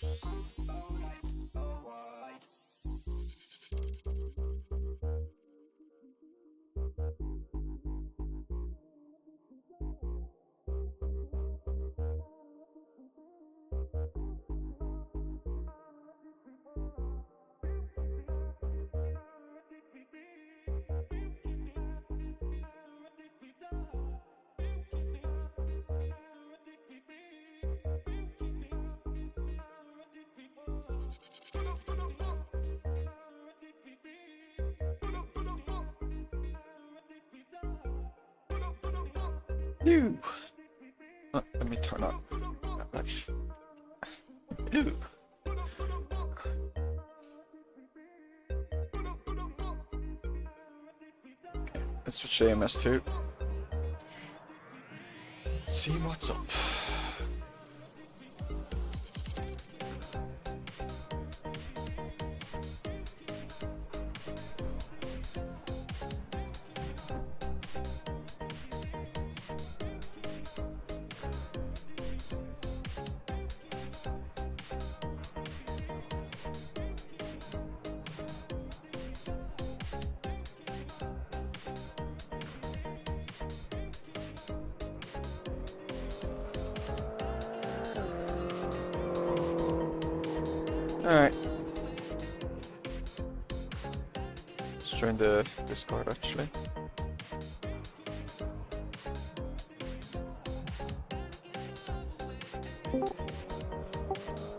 Hello. Oh, let me turn on that light. Hello. Okay, let's switch to AMS2. See what's up. Alright. Let's join the Discord actually.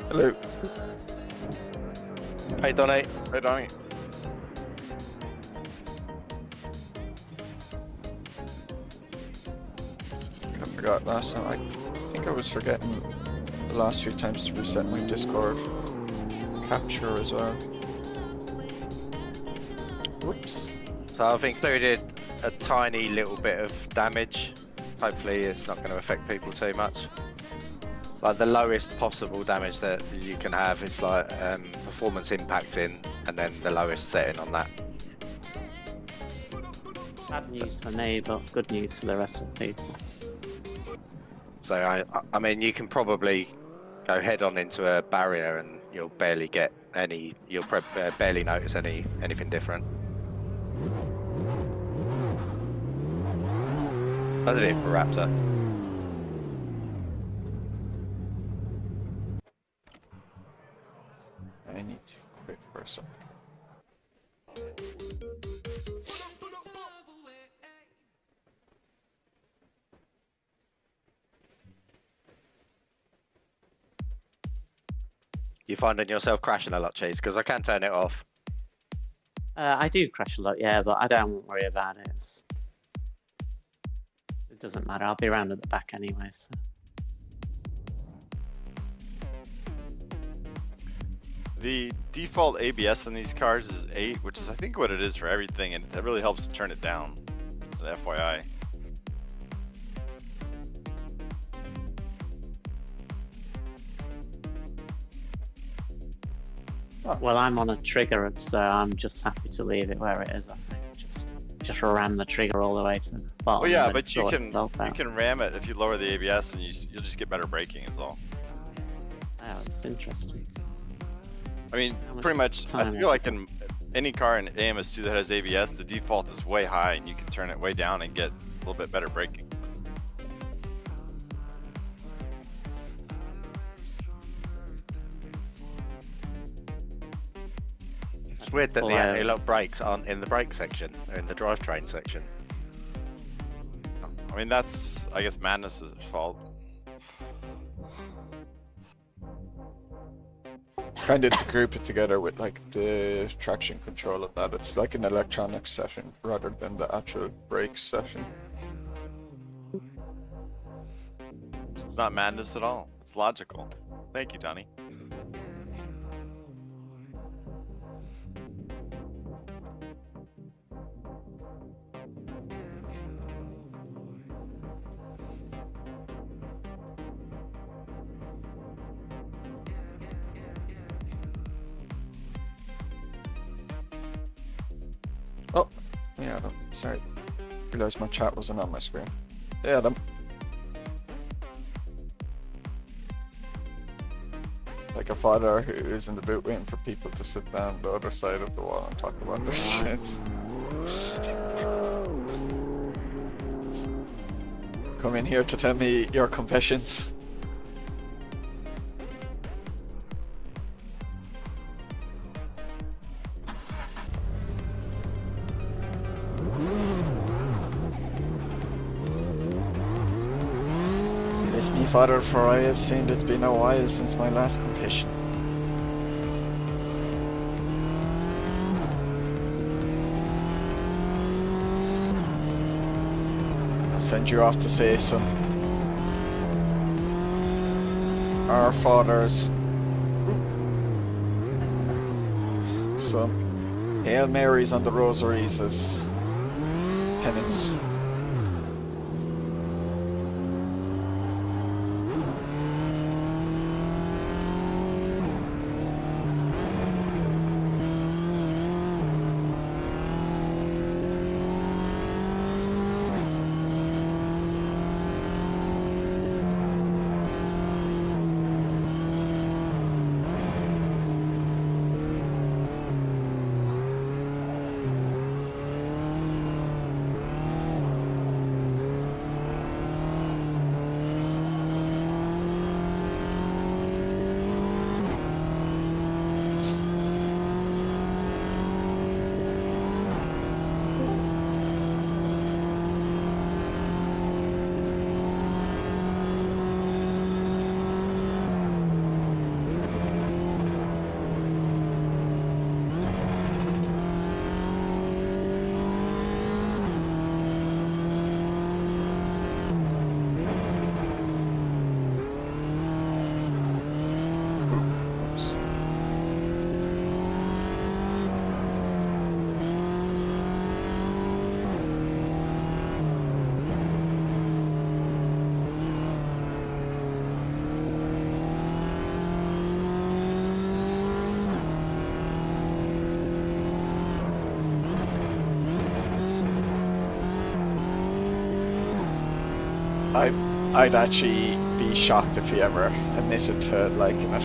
Hello. Hey Donny. Hey Donny. I forgot last time. I think I was forgetting the last few times to reset my Discord capture as well. Whoops. So I've included a tiny little bit of damage. Hopefully it's not going to affect people too much. Like the lowest possible damage that you can have is like performance impacting, and then the lowest setting on that. Bad news for me, but good news for the rest of the people. So I mean, you can probably go head on into a barrier and you'll barely get any. You'll barely notice anything different. I did it for Raptor. I need to quit for a second. You finding yourself crashing a lot, Cheese? Because I can turn it off. I do crash a lot, yeah, but I don't worry about it. It doesn't matter. I'll be around at the back anyway. So. The default ABS on these cars is 8, which is I think what it is for everything, and that really helps to turn it down. It's an FYI. Well, I'm on a trigger, so I'm just happy to leave it where it is. I think just ram the trigger all the way to the bottom. Well, yeah, but you can ram it if you lower the ABS, and you'll just get better braking. Is all. Oh, that's interesting. I mean, pretty much. I feel like in any car in AMS2 that has ABS, the default is way high, and you can turn it way down and get a little bit better braking. It's weird that the anti-lock brakes aren't in the brake section, or in the drivetrain section. I mean, that's, I guess, Madness's fault. It's kind of to group it together with like the traction control of that. It's like an electronic session rather than the actual brake session. It's not madness at all. It's logical. Thank you, Donnie. Oh, yeah, sorry. Realized my chat wasn't on my screen. Yeah, like a father who is in the boot waiting for people to sit down the other side of the wall and talk about their shits. Come in here to tell me your confessions. Bless me, Father, for I have sinned. It's been a while since my last confession. I'll send you off to say some Our Fathers, some Hail Marys and the Rosaries as penance. I'd actually be shocked if he ever admitted to liking it.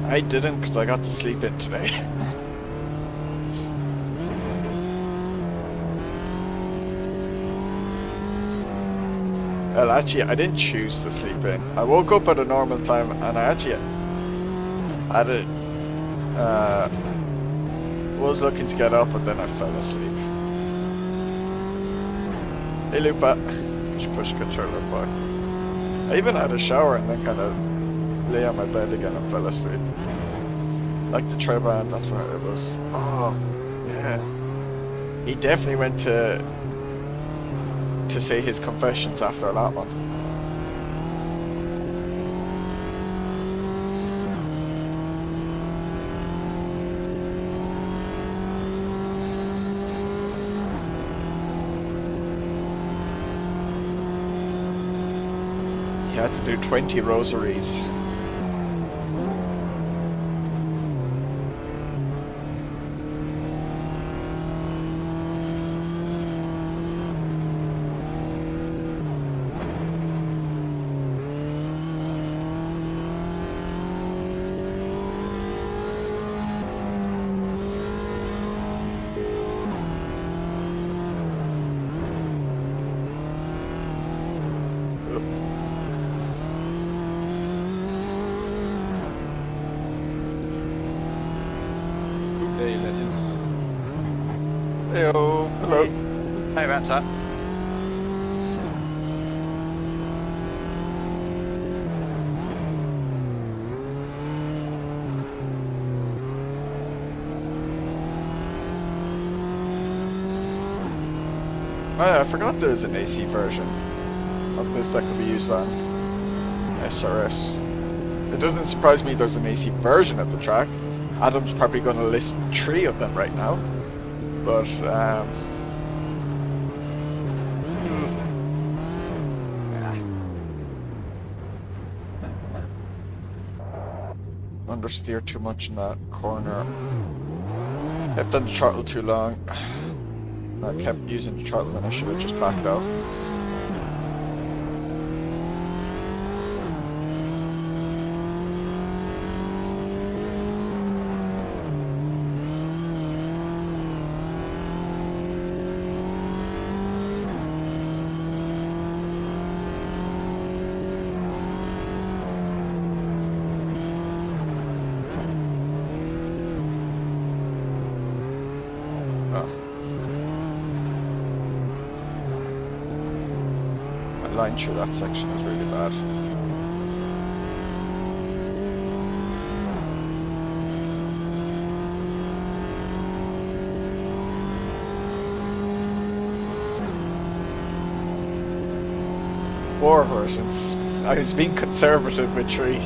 I didn't because I got to sleep in today. Well, actually, I didn't choose to sleep in. I woke up at a normal time, and I actually had it. Was looking to get up, but then I fell asleep. Hey, Lupa. Push controller back. I even had a shower and then kind of lay on my bed again and fell asleep. Like the Treband, that's where it was. Oh, yeah. He definitely went to say his confessions after that one. He had to do 20 rosaries. Heyo. Hello. Hey, wraps up. Oh yeah, I forgot there's an AC version of this that could be used on SRS. It doesn't surprise me there's an AC version of the track. Adam's probably going to list 3 of them right now. But, understeer too much in that corner. Kept on the throttle too long. I kept using the throttle and I should have just backed out. Line through that section is really bad. Four versions. I was being conservative with 3.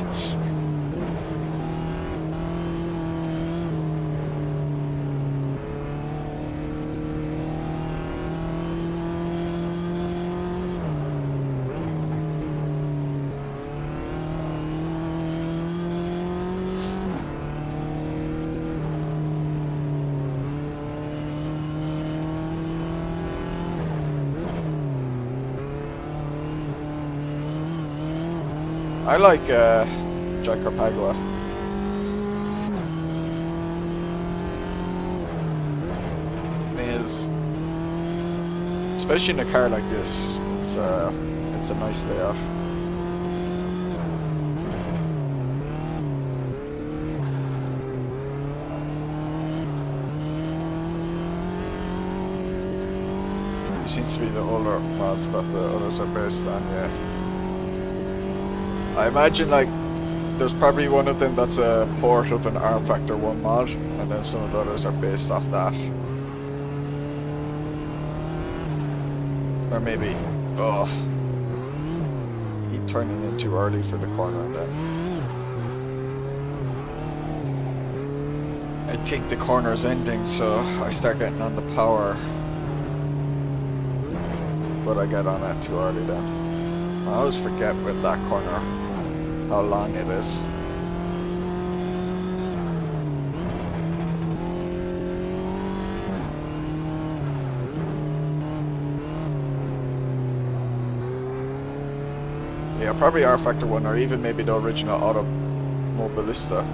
I like Jacarepaguá. Is especially in a car like this, it's a nice layout. It seems to be the older mods that the others are based on, yeah. I imagine like there's probably one of them that's a port of an R Factor 1 mod, and then some of the others are based off that. Or maybe, keep turning in too early for the corner and then. I think the corner's ending, so I start getting on the power. But I get on it too early then. I always forget with that corner how long it is. Yeah, probably R Factor 1 or even maybe the original Automobilista.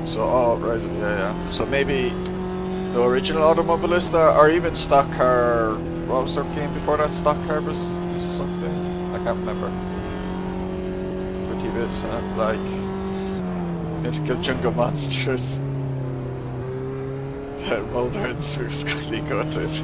So, yeah. So maybe the original Automobilista or even Stock Car. What was their game before that? Stock Car was something? I can't remember. But he was like mythical jungle monsters. Mulder and Scully go to it.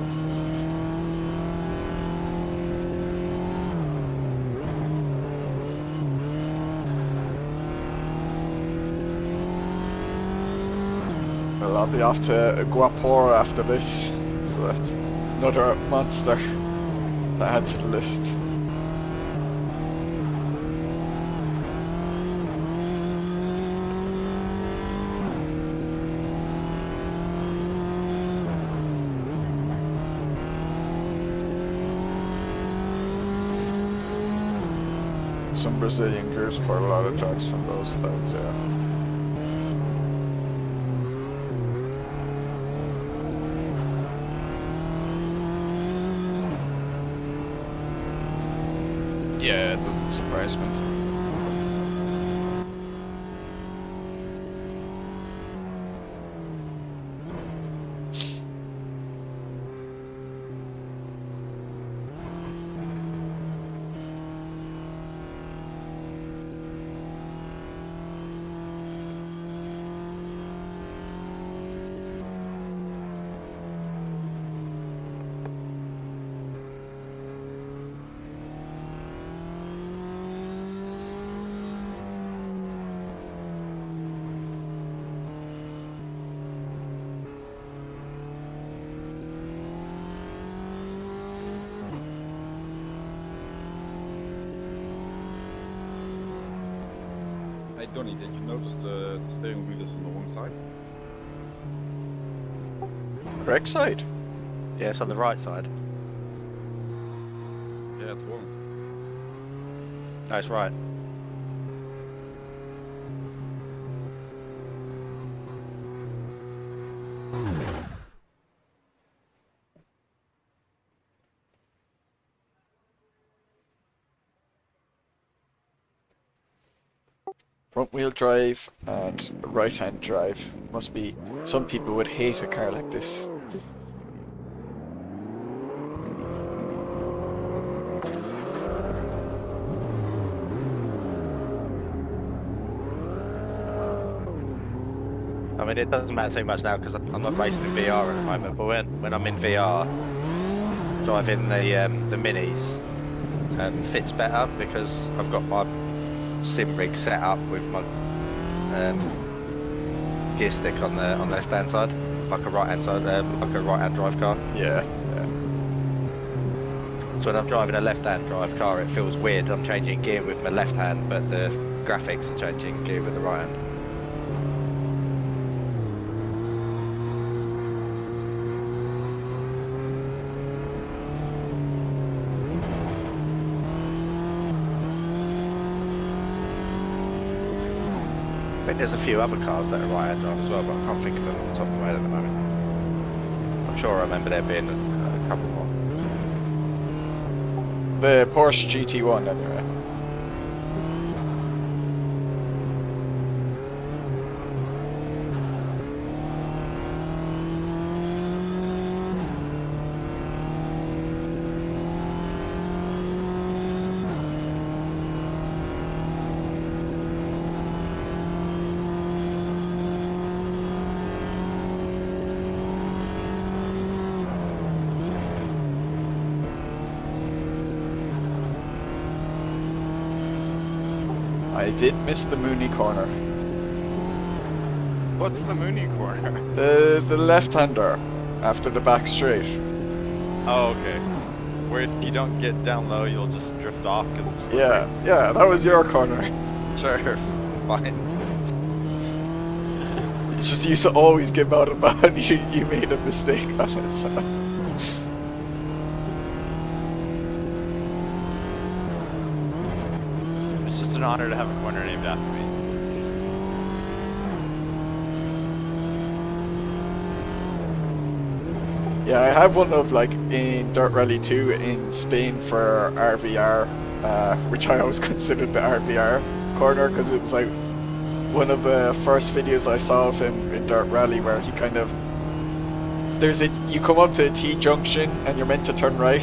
Well, I'll be off to Guaporé after this, so that's another monster to add to the list. Some Brazilian groups put a lot of tracks from those things, yeah. Yeah, it doesn't surprise me. Hey Donny, did you notice the steering wheel is on the wrong side? Correct side? Yeah, it's on the right side. Yeah, it's wrong. That's right. Front wheel drive and right hand drive. Must be, some people would hate a car like this. I mean, it doesn't matter too much now because I'm not racing in VR at the moment. But when I'm in VR, driving the minis fits better because I've got my sim rig set up with my gear stick on the left hand side, like a right hand side, like a right hand drive car. Yeah. So when I'm driving a left hand drive car, it feels weird. I'm changing gear with my left hand, but the graphics are changing gear with the right hand. I think there's a few other cars that are right-hand drive as well, but I can't think of them off the top of my head at the moment. I'm sure I remember there being a couple more. The Porsche GT1 anyway. I did miss the Mooney corner. What's the Mooney corner? The left-hander after the back straight. Oh, okay. Where if you don't get down low, you'll just drift off because it's slippery. Yeah, that was your corner. Sure, fine. It's just used to always give out about you made a mistake on it, so. It's just an honor to have a corner named after me. Yeah, I have one of like in Dirt Rally 2 in Spain for RVR, which I always considered the RVR corner because it was like one of the first videos I saw of him in Dirt Rally where he kind of, you come up to a T-junction and you're meant to turn right,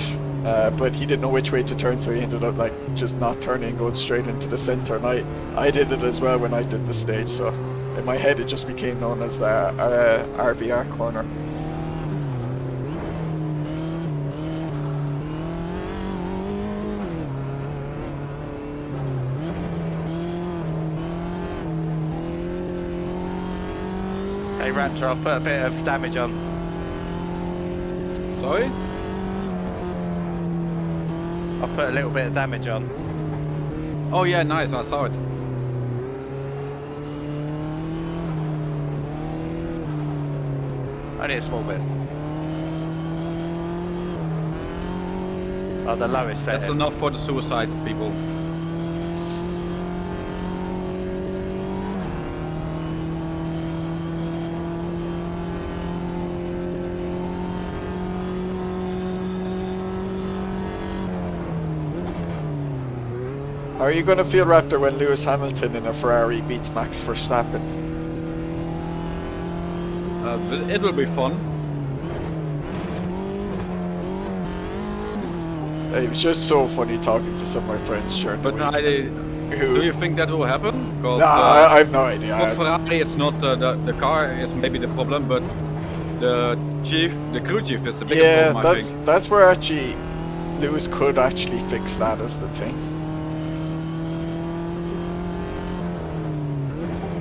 but he didn't know which way to turn, so he ended up like just not turning, going straight into the center, and I did it as well when I did the stage, so in my head it just became known as the RVR corner. Hey Raptor, I've put a bit of damage on. Sorry? I've put a little bit of damage on. Oh yeah, nice, I saw it. Only a small bit. Oh, the lowest That's setting. enough for the suicide people. How are you going to feel, Raptor, when Lewis Hamilton in a Ferrari beats Max Verstappen? But it will be fun. It was just so funny talking to some of my friends during the But week. do you think that will happen? Because I have no idea. for Ferrari, it's not the car is maybe the problem, but the crew chief is the biggest problem. I think. That's where actually Lewis could actually fix that as the thing.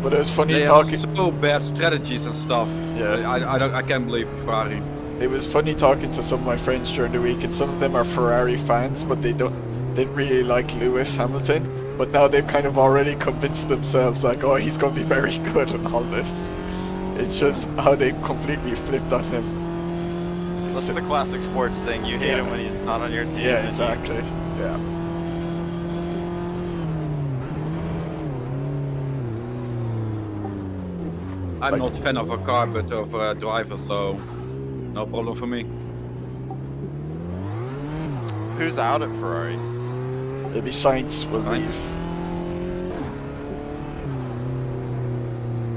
But it was funny They talking. have so bad strategies and stuff. Yeah. I can't believe Ferrari. It was funny talking to some of my friends during the week, and some of them are Ferrari fans, but they didn't really like Lewis Hamilton. But now they've kind of already convinced themselves, like, oh, he's going to be very good and all this. It's just how they completely flipped on him. That's the classic sports thing. You hate him when he's not on your team. Yeah, exactly. Yeah. I'm Like- not fan of a car, but of a driver, so no problem for me. Who's out at Ferrari? Maybe Sainz will Sainz? leave.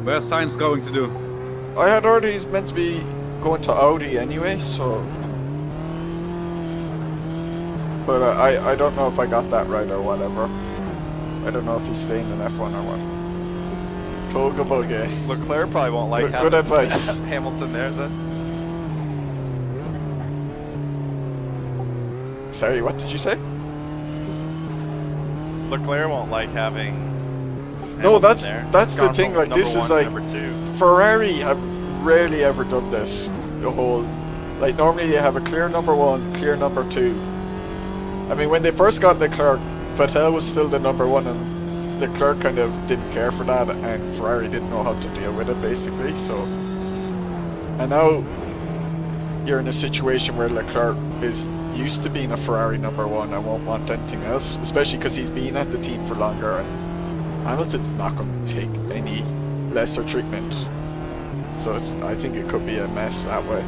Where's Sainz going to do? I had heard he's meant to be going to Audi anyway, so. But I don't know if I got that right or whatever. I don't know if he's staying in F1 or what. Toga buggy. Leclerc probably won't like Good having advice. Hamilton there then. Sorry, what did you say? Leclerc won't like having. No, Hamilton that's there. that's the Gone thing. from Like this number is one like to number 2. Ferrari have rarely ever done this. The whole, like normally they have a clear number 1, clear number 2. I mean, when they first got Leclerc, Vettel was still the number 1, and Leclerc kind of didn't care for that, and Ferrari didn't know how to deal with it, basically. So, and now you're in a situation where Leclerc is used to being a Ferrari number 1 and won't want anything else, especially because he's been at the team for longer, and Hamilton's not going to take any lesser treatment. So I think it could be a mess that way.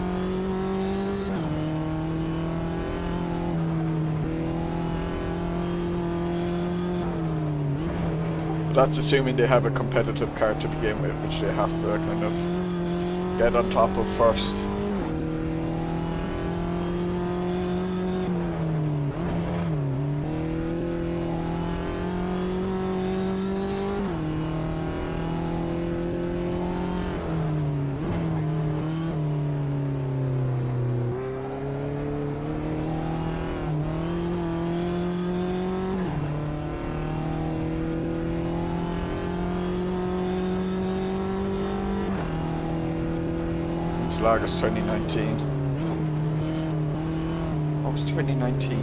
That's assuming they have a competitive car to begin with, which they have to kind of get on top of first. August 2019. August 2019.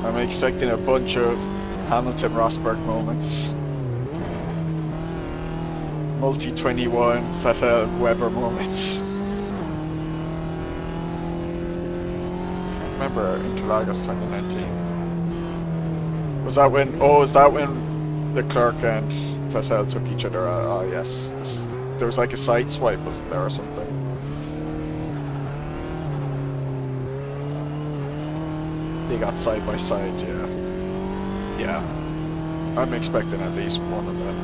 I'm expecting a bunch of Hamilton Rosberg moments. Multi 21 Vettel Weber moments. Remember Interlagos 2019. Was that when? Oh, is that when Leclerc and Vettel took each other out? Oh yes, there was like a side swipe, wasn't there, or something? They got side by side, yeah. Yeah, I'm expecting at least one of them.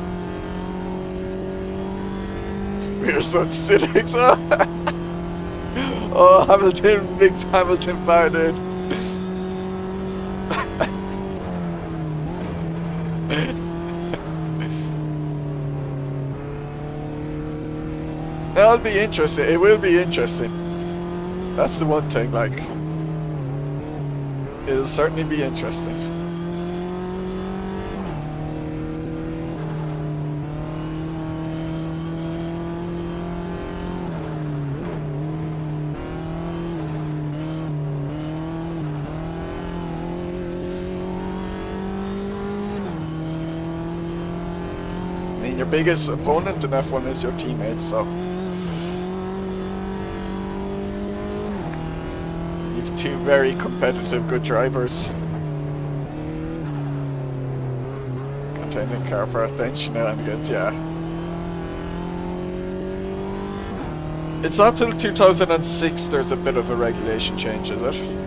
We're such cynics. Oh, Hamilton, big Hamilton fan, dude. That'll be interesting. It will be interesting. That's the one thing, like, it'll certainly be interesting. Your biggest opponent in F1 is your teammate, so you've two very competitive, good drivers. Containing car for attention shenanigans, yeah. It's not till 2006 there's a bit of a regulation change, is it?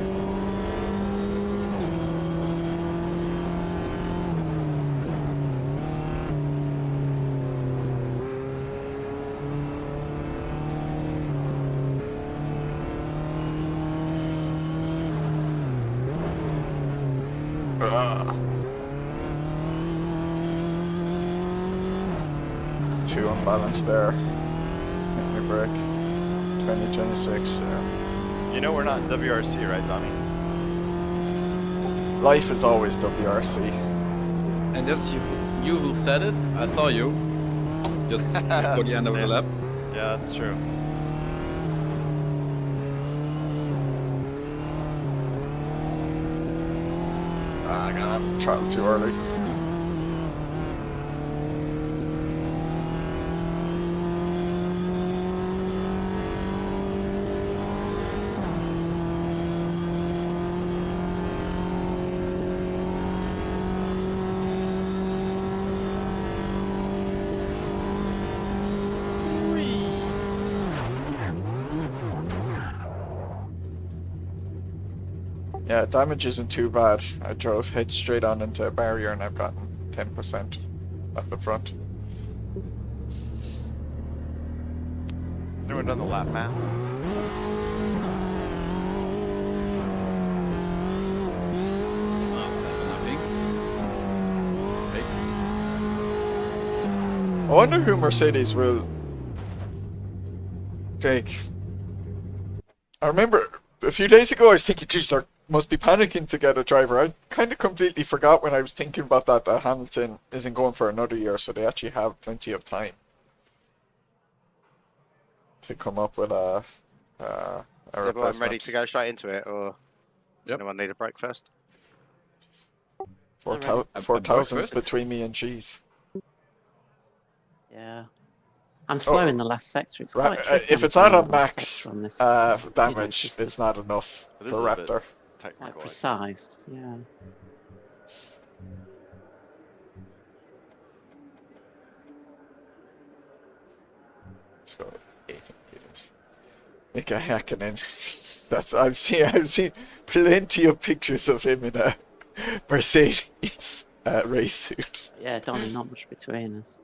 Too unbalanced there. Hit me break. 2026, yeah. You know we're not in WRC, right, Donnie? Life is always WRC. And that's you who said it. I saw you. Just before the end of the lap. Yeah, that's true. I got on throttle too early. Yeah, damage isn't too bad. I drove head straight on into a barrier and I've gotten 10% at the front. Has anyone done the lap map? Seven, I think. 8. I wonder who Mercedes will take. I remember a few days ago I was thinking, geez, they must be panicking to get a driver. I kind of completely forgot when I was thinking about that Hamilton isn't going for another year, so they actually have plenty of time to come up with a Is everyone ready replacement. to go straight into it, or does Yep. anyone need a break first? 4,000 first? between me and G's. Yeah. I'm slow in the last sector. It's Right, quite tricky if on it's the not on last max sector on this, damage, just it's not enough It is for a bit Raptor. technical. quite precise. Yeah. So 18 meters. Mika Hakkinen. That's I've seen plenty of pictures of him in a Mercedes race suit. Yeah, Donnie, not much between us.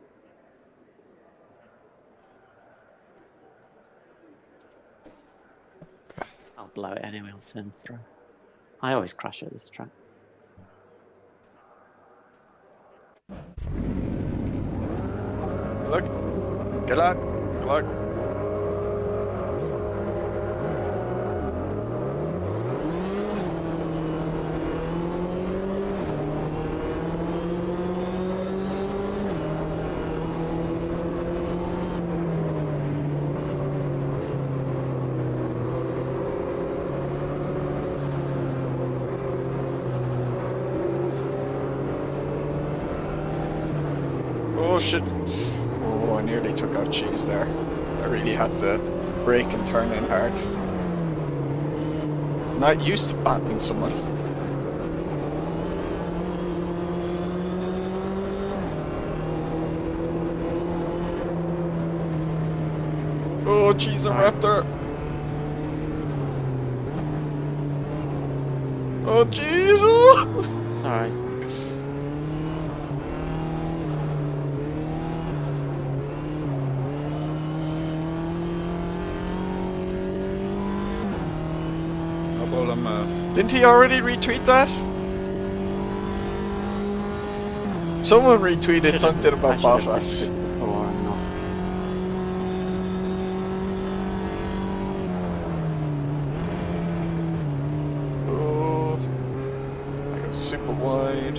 I'll blow it anyway, I'll turn through. I always crash at this track. Look, Good luck. Good luck. oh shit! Oh, I nearly took out cheese there. I really had to brake and turn in hard. Not used to battling someone. Oh, cheese and Raptor! Oh, jeez! Oh! Sorry. No problem. Didn't he already retweet that? Someone retweeted something about Bottas. Before and not. Oh, I go super wide.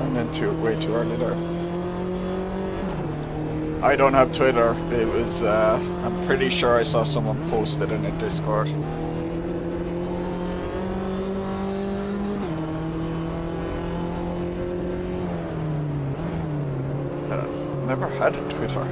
I went too way too early there. I don't have Twitter. It was I'm pretty sure I saw someone post it in a Discord. Never had a Twitter.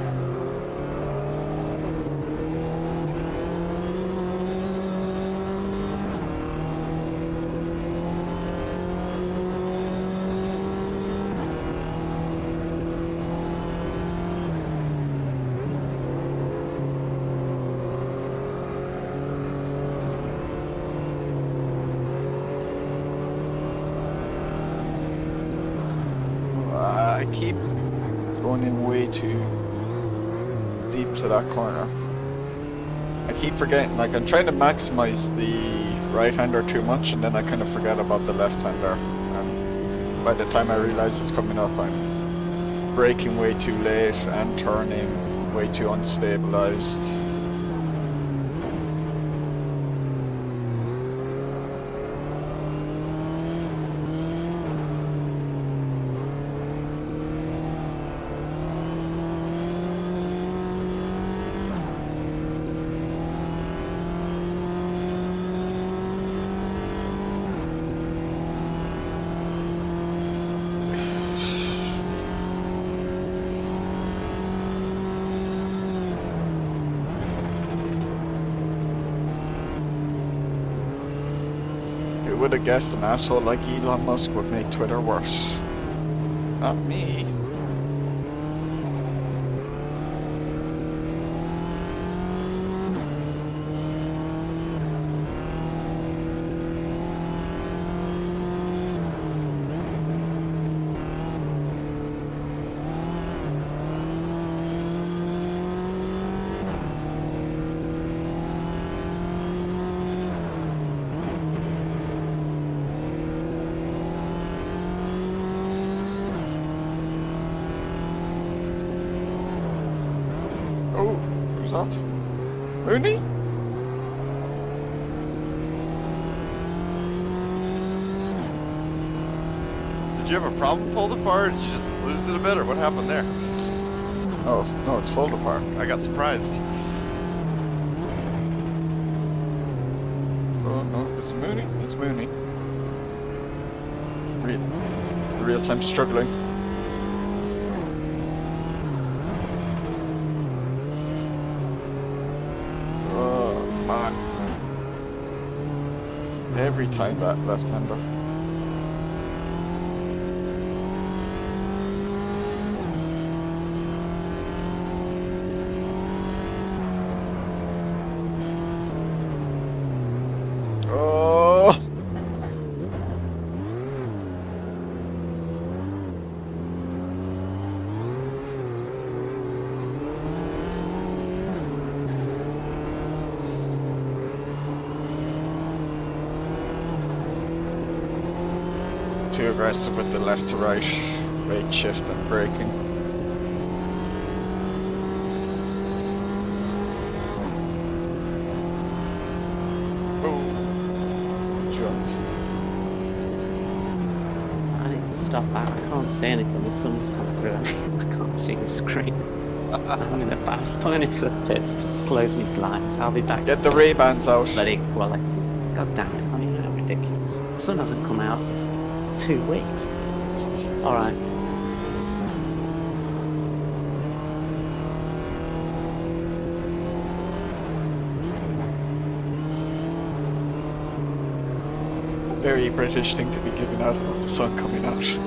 I keep going in way too deep to that corner. I keep forgetting, like I'm trying to maximize the right-hander too much and then I kind of forget about the left-hander. And by the time I realize it's coming up, I'm braking way too late and turning way too unstabilized. would have guessed an asshole like Elon Musk would make Twitter worse. Not me. Oh, who's that? Mooney? Did you have a problem, Foldafar, or did you just lose it a bit, or what happened there? Oh, no, it's Foldafar. I got surprised. Oh, no, it's Mooney. It's Mooney. Real time struggling. Oh, man. Every time that left-hander. Oh! Too aggressive with the left to right rate shift and braking. Oh, jump. I need to stop that. I can't see anything. The sun's come through. I can't see the screen. I'm gonna I've put it to the pits to close me blinds. I'll be back. Get the Ray-Bans out. Bloody well, God damn it! I mean, how ridiculous. The sun hasn't come out for 2 weeks. All right. Very British thing to be giving out about the sun coming out.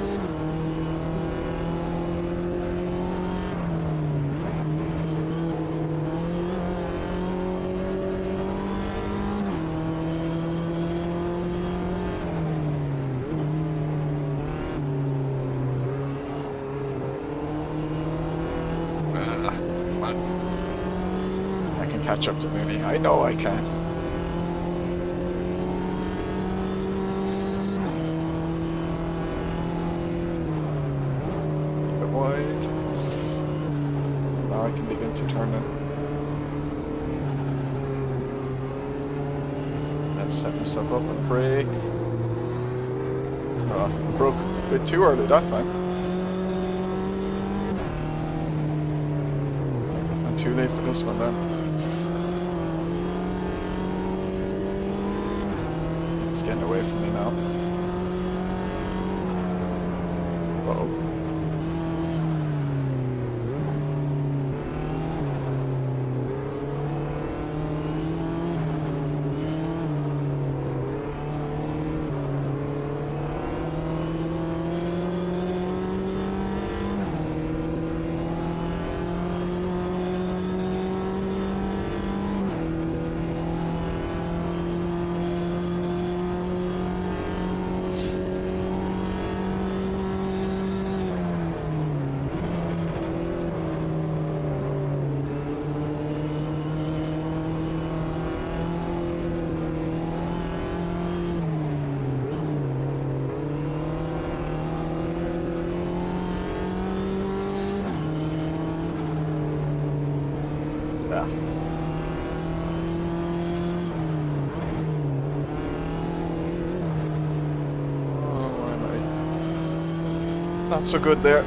I can catch up to Mooney. I know I can. Keep it wide. Now I can begin to turn it. Let's set myself up and brake. Oh, I broke a bit too early that time. I'm too late for this one then. It's getting away from me now. Uh-oh. Yeah. Oh, why am I not so good there?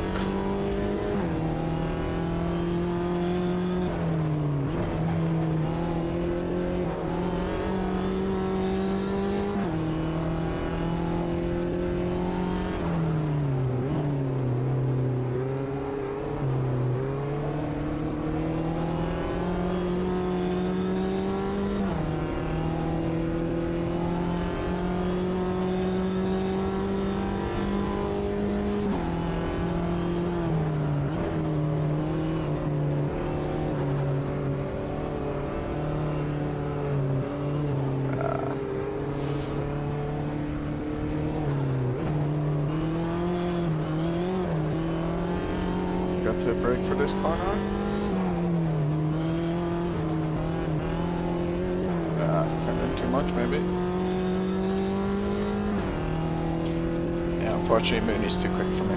forgot to brake for this corner. Turned in too much, maybe. Yeah, unfortunately, Mooney's too quick for me.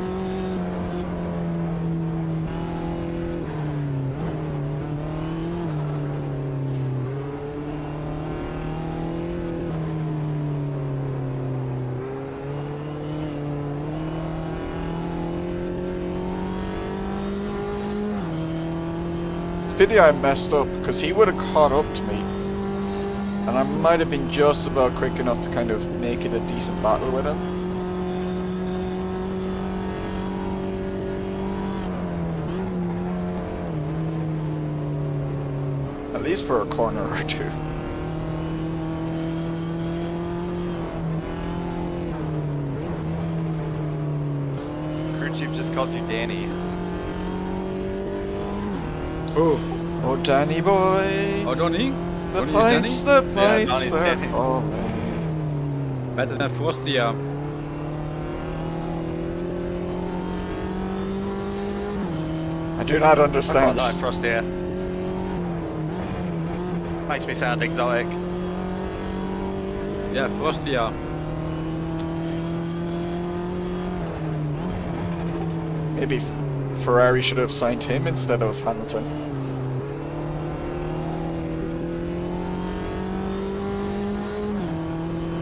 Pity I messed up, because he would have caught up to me and I might have been just about quick enough to kind of make it a decent battle with him. At least for a corner or two. Crew chief just called you Danny. Oh, Danny boy. Oh, Donnie? The Donnie is pints, Danny? the Yeah, pints, Donnie's the... Danny. Oh, man. Better than Frosty, yeah. I do not I understand. quite like Frost here. Makes me sound exotic. Yeah, Frosty, yeah. Maybe Ferrari should have signed him instead of Hamilton.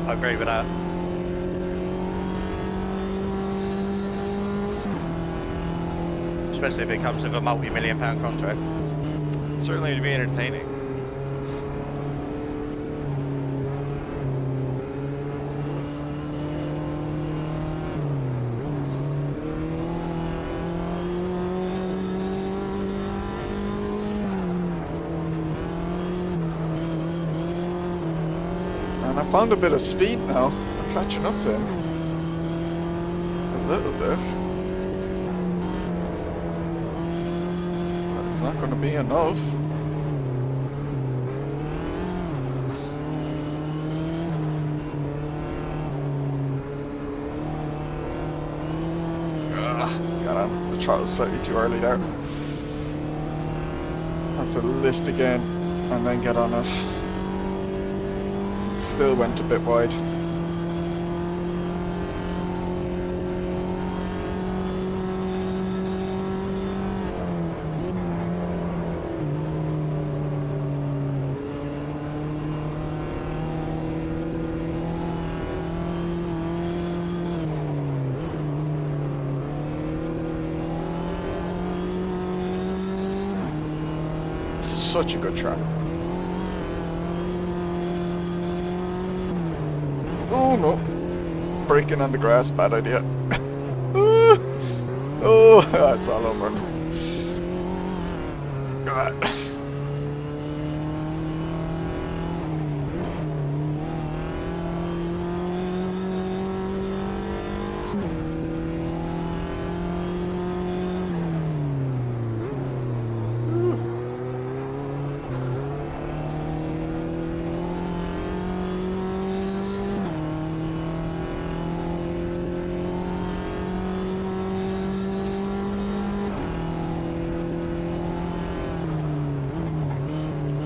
I agree with that. Especially if it comes with a multi-million-pound contract. Certainly would be entertaining. And I found a bit of speed now. I'm catching up to him. A little bit. But it's not going to be enough. Got on the throttle slightly too early there. Had to lift again and then get on it. Still went a bit wide. This is such a good track. Oh no. Braking on the grass, bad idea. Oh, it's all over. God.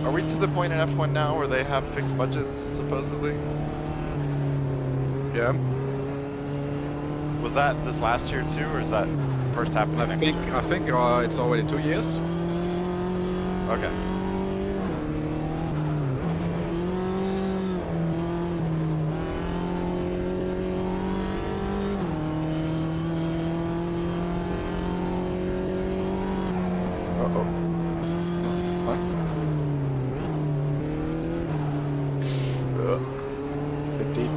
Are we to the point in F1 now where they have fixed budgets, supposedly? Yeah. Was that this last year too, or is that first happening next year? I think it's already 2 years. Okay. Uh-oh. No, it's fine. Bit deep.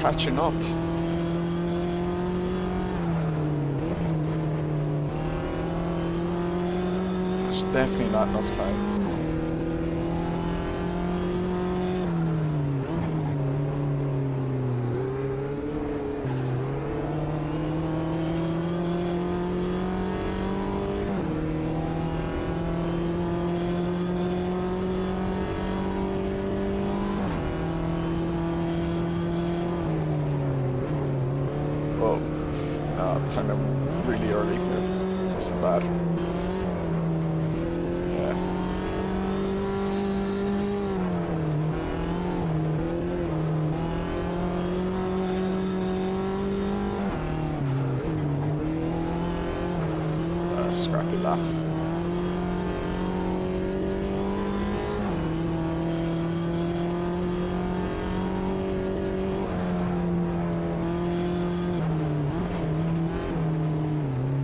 catching up. There's definitely not enough time. Oh, no, it's kind of really early here. This is bad. Yeah. Scrappy lap.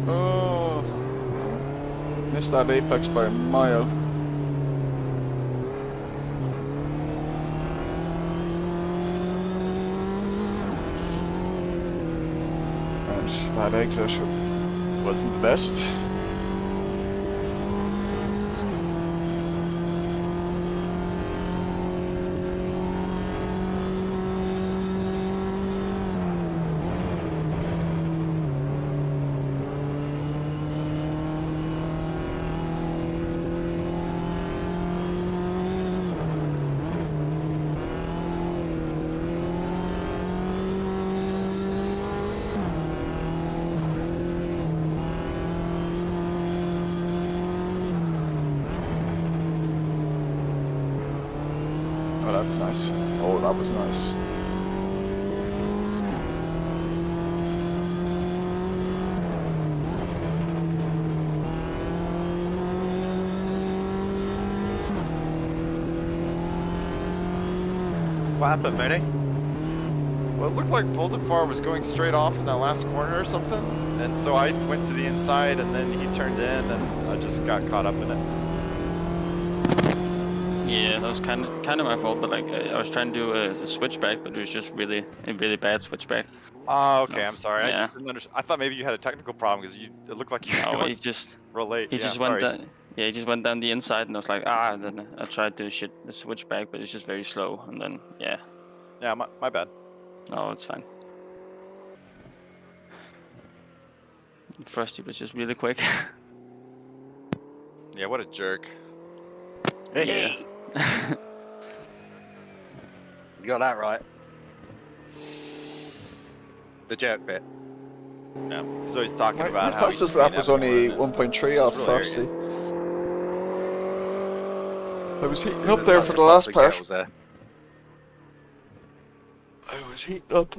Oh, missed that apex by a mile. And that exit wasn't the best. Oh, that's nice. Oh, that was nice. What happened, Mooney? Well, it looked like Voldemar was going straight off in that last corner or something, and so I went to the inside, and then he turned in, and I just got caught up in it. Yeah, that was kind of my fault. But like, I was trying to do a switchback, but it was just a really bad switchback. Oh, okay. So, I'm sorry. I yeah. just didn't understand. I thought maybe you had a technical problem because it looked like you were No, going he just real late. he Yeah, just went sorry. down. Yeah, he just went down the inside, and I was like, Then I tried to shit the switchback, but it's just very slow. And then yeah, Yeah, my bad. no, it's fine. Frosty was just really quick. Yeah, what a jerk. Yeah. You got that right. The jerk bit. Yeah, he's always talking My about how fastest he's lap was only 1.3 off really Frosty. I was heating There's up a there touch for of the last Buckley part. Kettles there. I was heating up.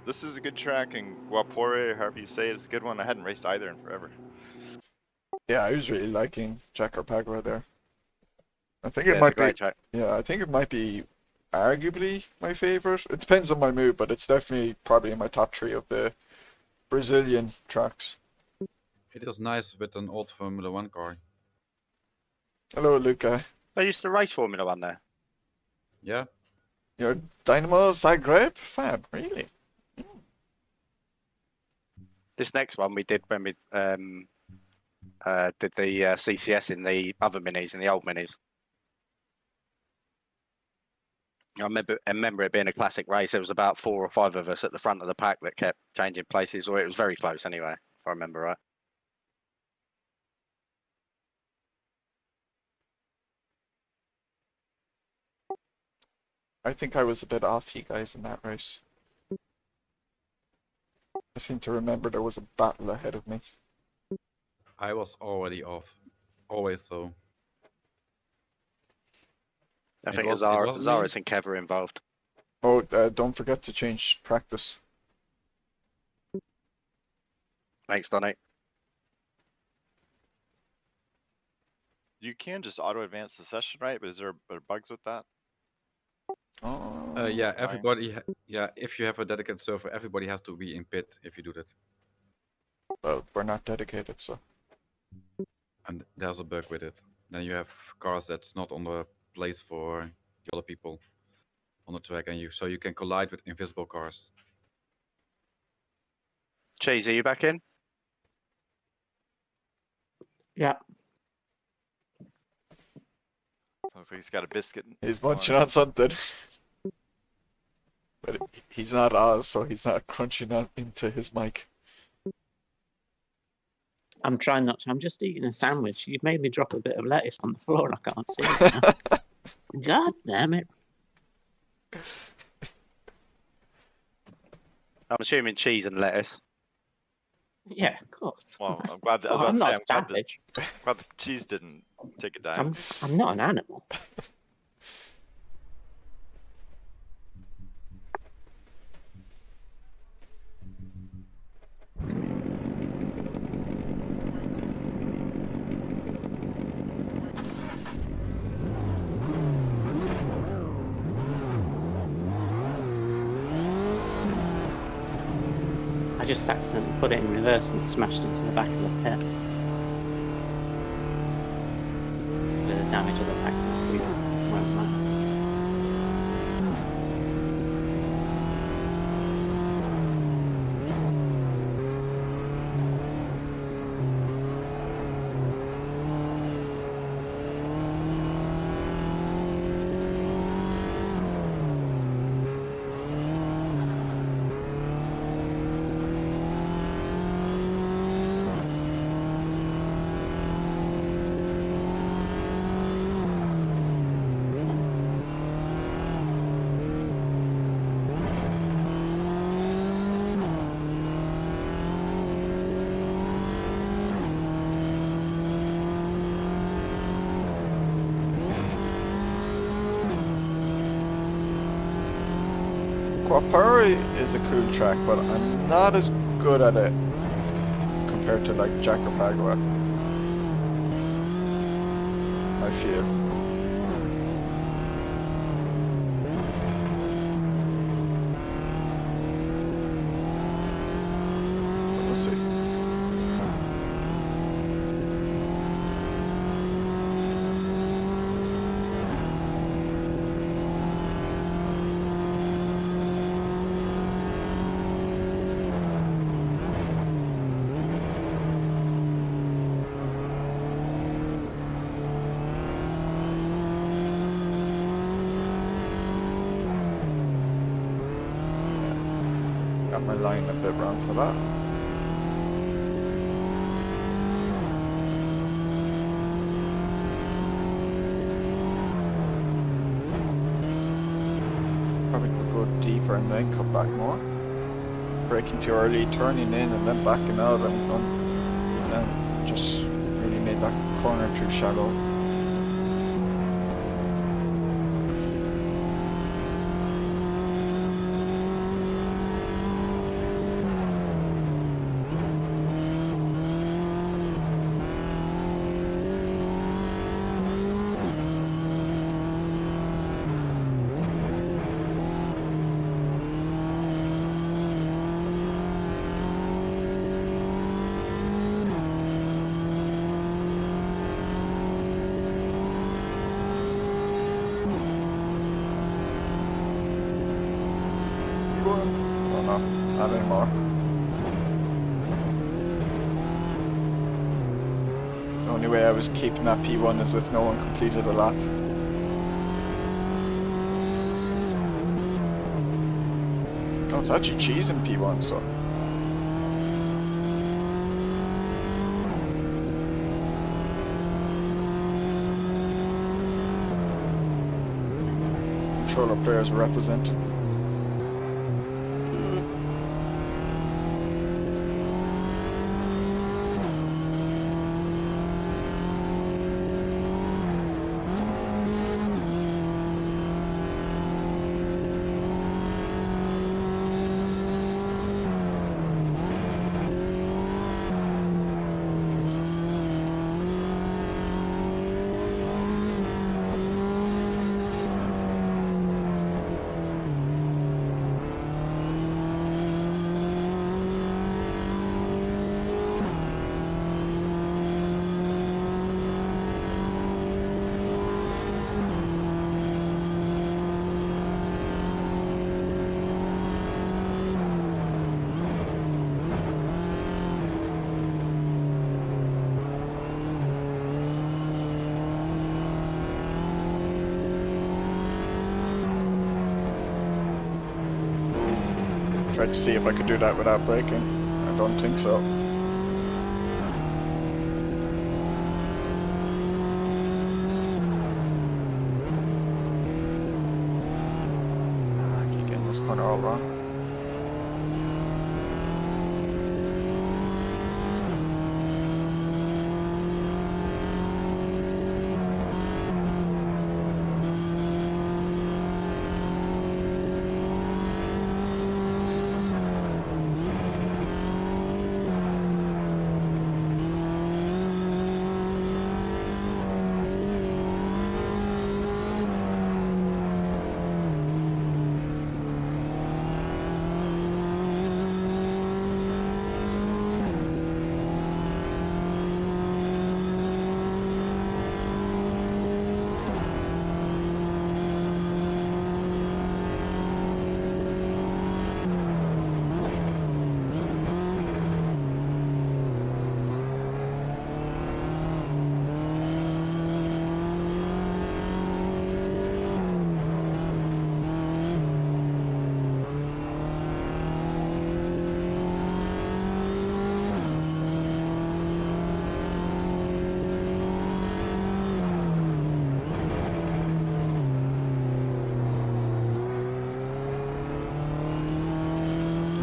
This is a good track, and Guaporé, or however you say it, is a good one. I hadn't raced either in forever. Yeah, I was really liking Jacarepaguá there. I think Yeah, it it's a might be. great track. Yeah, I think it might be arguably my favorite. It depends on my mood, but it's definitely probably in my top 3 of the Brazilian tracks. It is nice with an old Formula 1 car. Hello, Luca. They used to race Formula 1 there. Yeah. You're Dynamo Zagreb fan, really? This next one we did when we did the CCS in the other minis, in the old minis. I remember it being a classic race. There was about 4 or 5 of us at the front of the pack that kept changing places, or it was very close anyway, if I remember right. I think I was a bit off you guys in that race. I seem to remember there was a battle ahead of me. I was already off. Always so. I think was me. Zaris and Kev were involved. Oh, don't forget to change practice. Thanks, Donny. You can just auto advance the session, right? But is there bugs with that? Oh. Yeah, everybody. Yeah, if you have a dedicated server, everybody has to be in pit if you do that. Well, we're not dedicated, so. And there's a bug with it. Then you have cars that's not on the place for the other people on the track, and so you can collide with invisible cars. Cheese, are you back in? Yeah. Sounds like he's got a biscuit. He's going munching on something. But he's not Oz, so he's not crunching on into his mic. I'm trying not to. I'm just eating a sandwich. You've made me drop a bit of lettuce on the floor. I can't see it now. God damn it. I'm assuming cheese and lettuce. Yeah, of course. Well, I'm glad that, I was Oh, about I'm to say, not savage. glad the cheese didn't take a dive. I'm not an animal. I just accidentally put it in reverse and smashed into the back of the pit. The damage of the accident too won't matter. Guaporé is a cool track, but I'm not as good at it compared to like Jacarepaguá. I feel. But we'll see. Got my line a bit wrong for that. Probably could go deeper and then cut back more. Braking too early, turning in and then backing out and then just really made that corner too shallow. Oh no, not anymore. The only way I was keeping that P1 is if no one completed a lap. Oh, it's actually cheese in P1, so. Controller players representing. Tried to see if I could do that without braking. I don't think so. I keep getting this corner all wrong.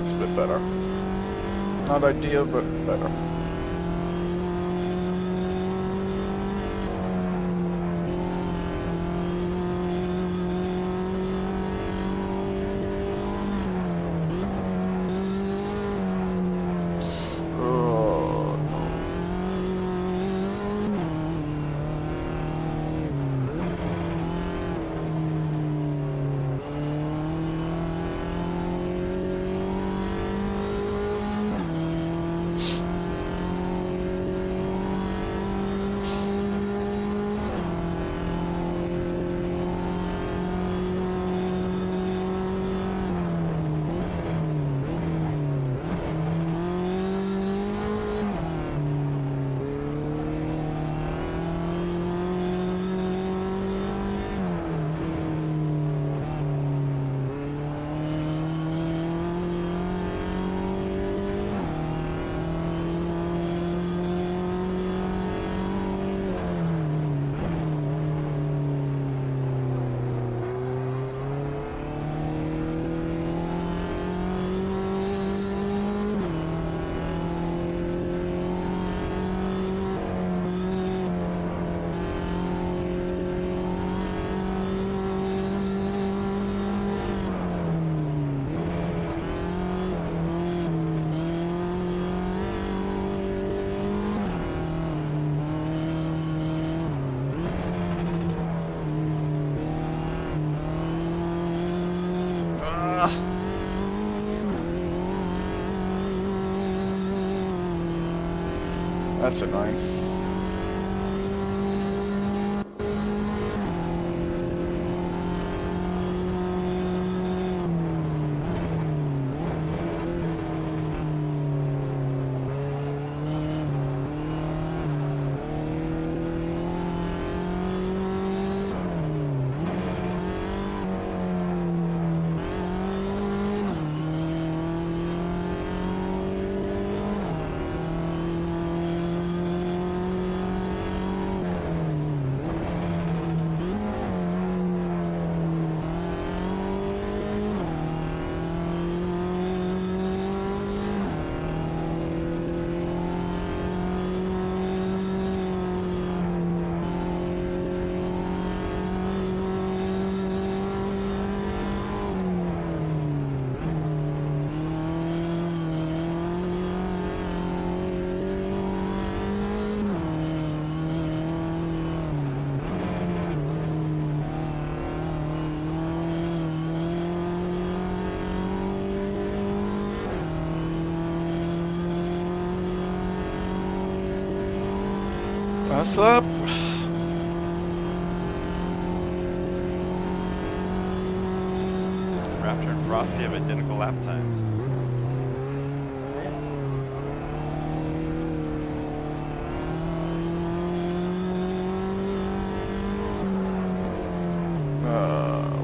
It's a bit better. Not ideal, but better. Oh, no. That's annoying. What's up? Raptor and Frosty have identical lap times.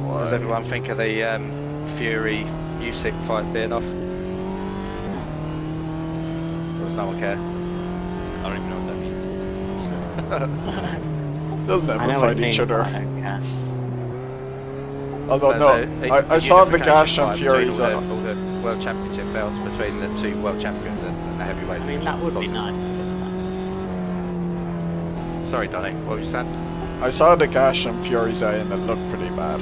What does everyone think of the Fury USIC fight being off? Or does no one care? I don't even know what that means. They'll I never know what fight it means, each other. but I don't care. Although, So no, I saw the gash on unification fight Fury's. between all the World Championship belts between the 2 world champions and the heavyweight. I mean, that would be nice to get that. Sorry, Donny, what were you saying? I saw the gash on Fury's eye and it looked pretty bad.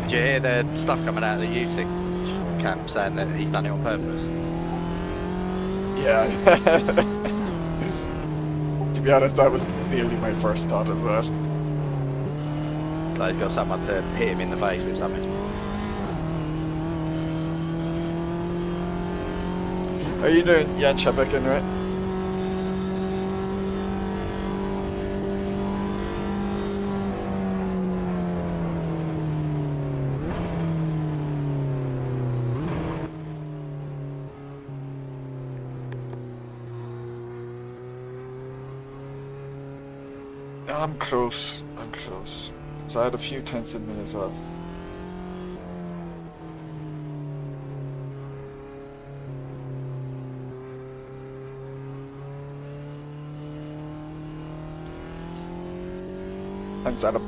Did you hear the stuff coming out of the USIC camp saying that he's done it on purpose? Yeah. To be honest, that was nearly my first thought as well. Like he's got someone to hit him in the face with something. Are you doing Jan Chebek in, right? I'm close. I'm close. So I had a few tenths in me as well. Thanks, Adam.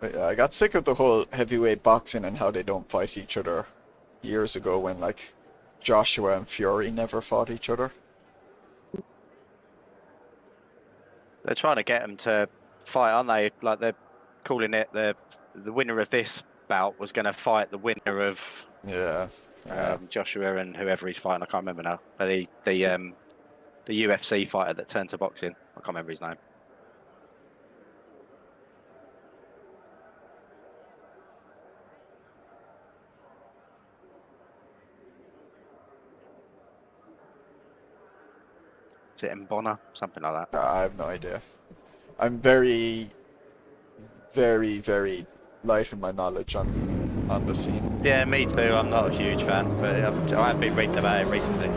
But yeah, I got sick of the whole heavyweight boxing and how they don't fight each other years ago when like Joshua and Fury never fought each other. They're trying to get him to fight, aren't they? Like they're calling it the winner of this bout was going to fight the winner of Yeah. Joshua and whoever he's fighting. I can't remember now. The UFC fighter that turned to boxing. I can't remember his name. Is it Mbona? Something like that. I have no idea. I'm very, very, very light in my knowledge on the scene. Yeah, me too. I'm not a huge fan, but I have been reading about it recently.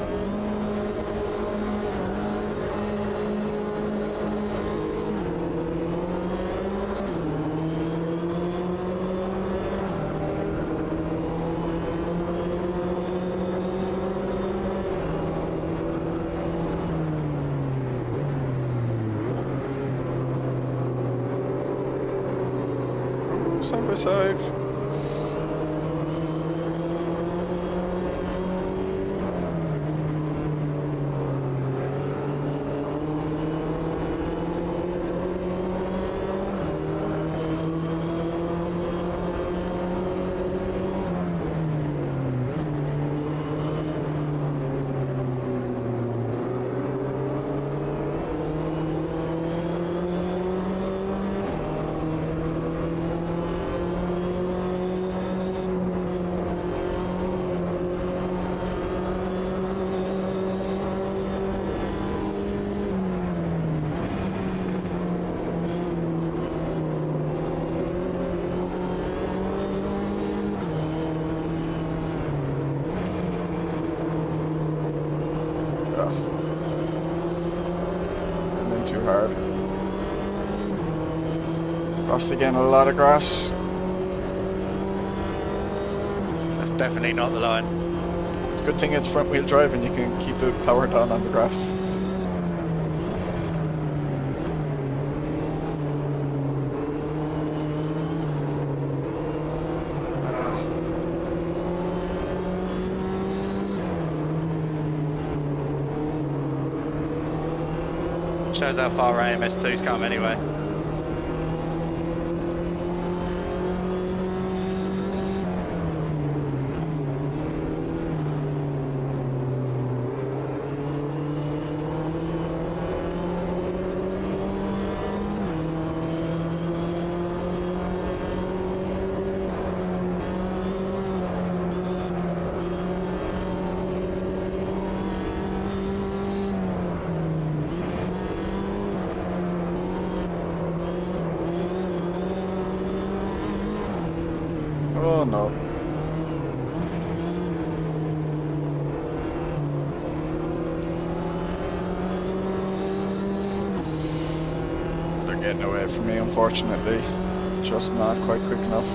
Side by side. Went too hard. Crossed again, a lot of grass. That's definitely not the line. It's a good thing it's front wheel drive and you can keep the power down on the grass. Shows how far AMS2's come anyway. Oh no. They're getting away from me, unfortunately. Just not quite quick enough.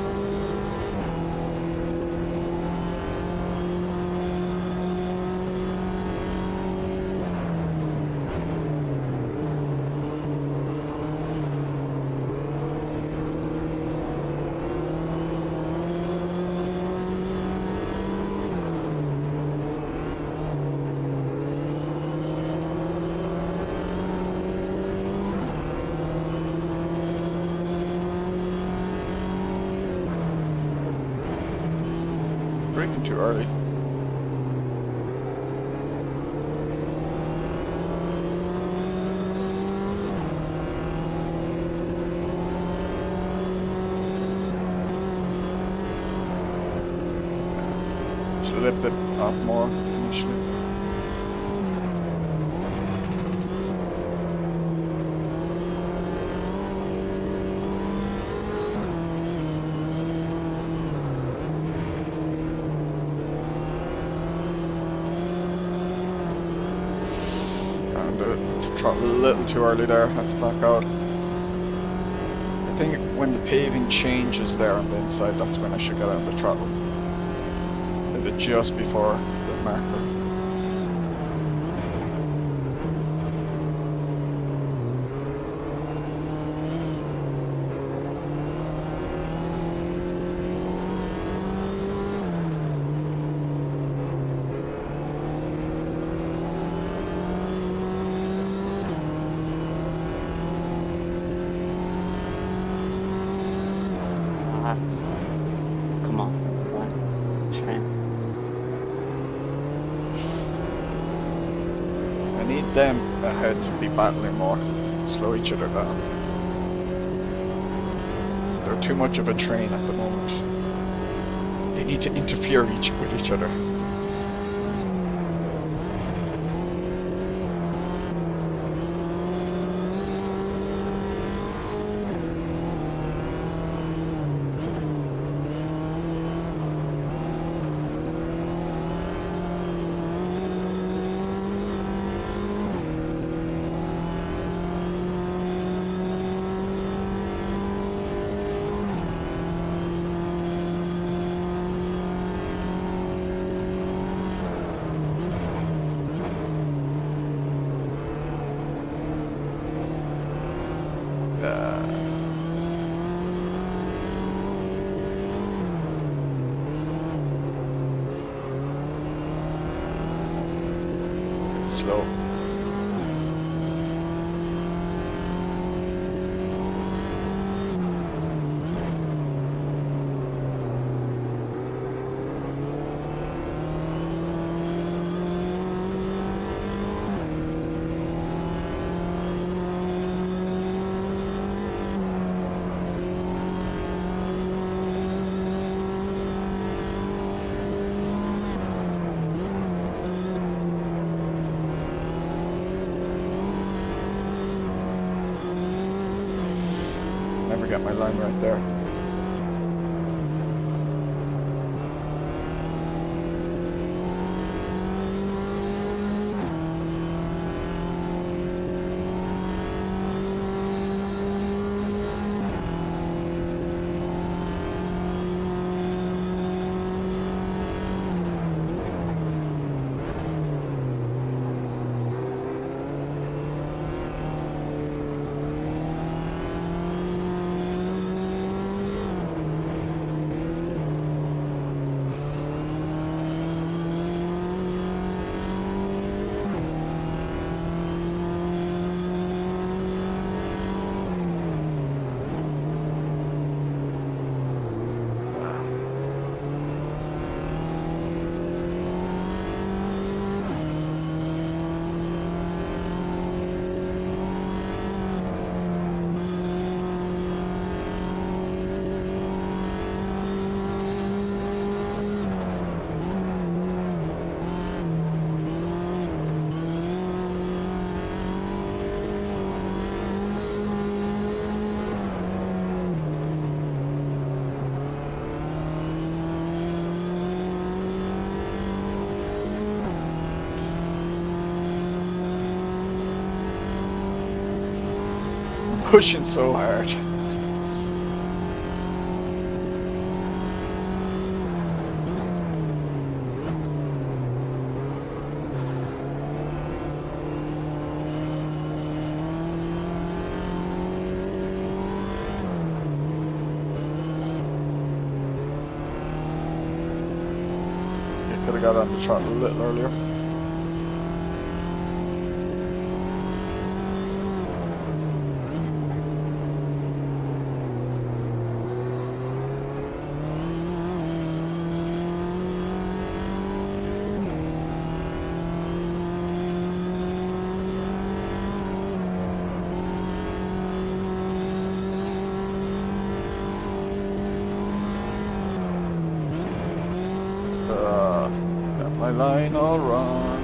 Braking too early. Should have lifted off more initially. Throttle a little too early there, had to back out. I think when the paving changes there on the inside, that's when I should get out of the throttle. Maybe just before the marker. Come off the train. I need them ahead to be battling more, slow each other down. They're too much of a train at the moment. They need to interfere with each other. Slow. Never get my line right there. pushing so hard. Could have got on the throttle a little earlier. Got my line all wrong.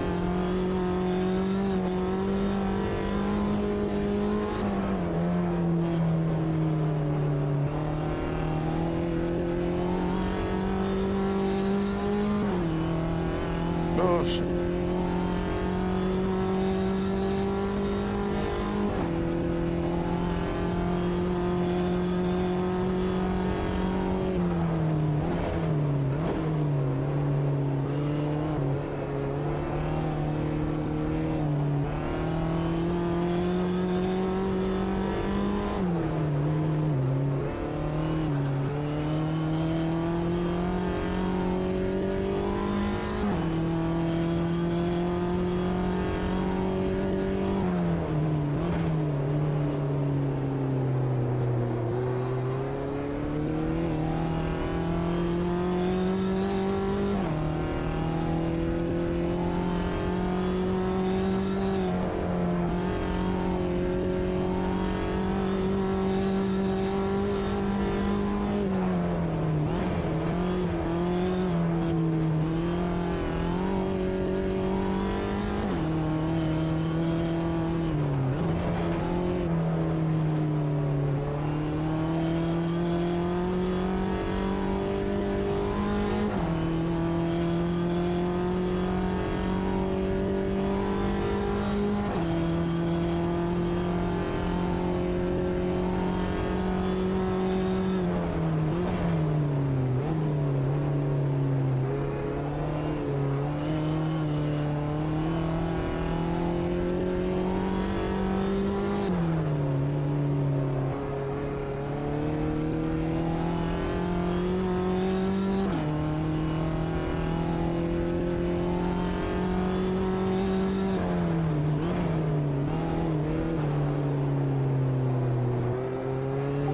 Oh shit.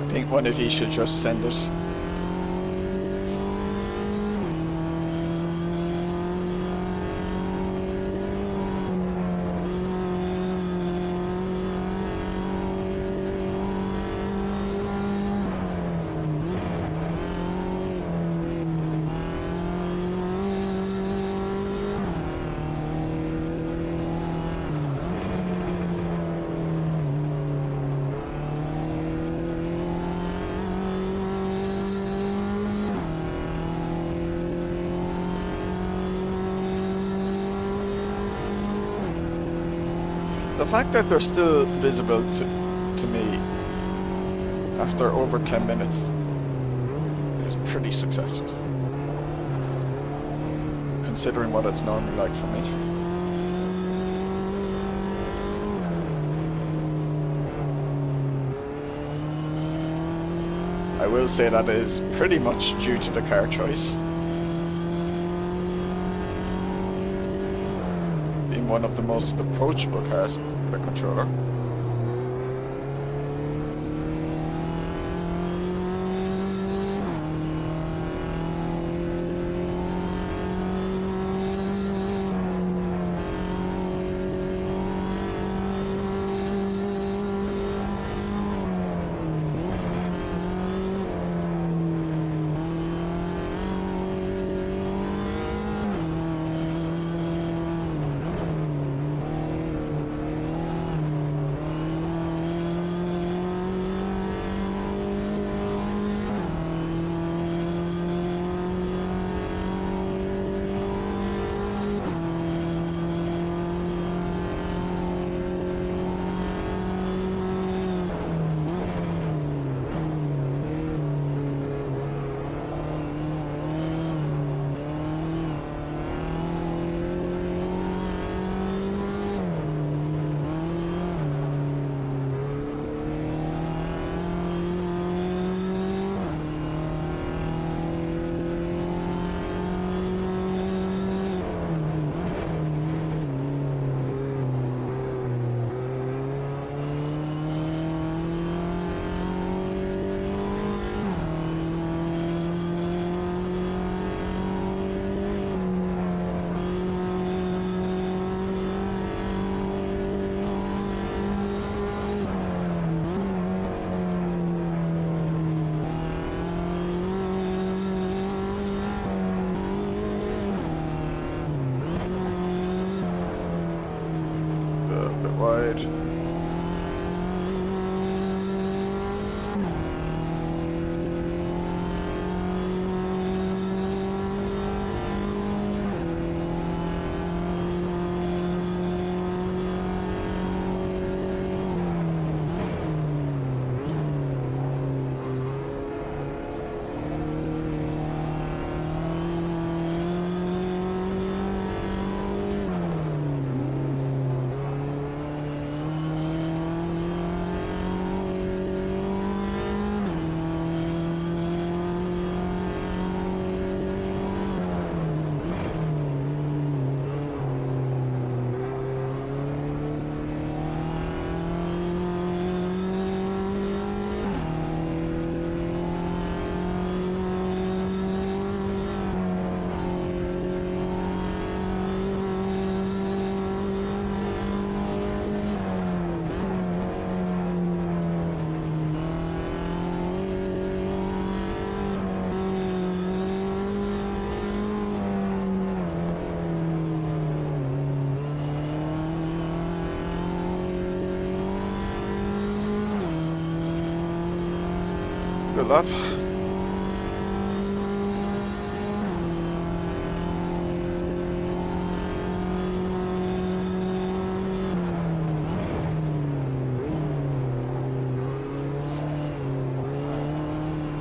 I think one of you should just send it. The fact that they're still visible to me after over 10 minutes is pretty successful, considering what it's normally like for me. I will say that is pretty much due to the car choice. Being one of the most approachable cars with a controller. wide. Good lap.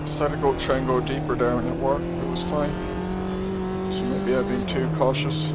Decided to try and go deeper down at work. It was fine. So maybe I've been too cautious.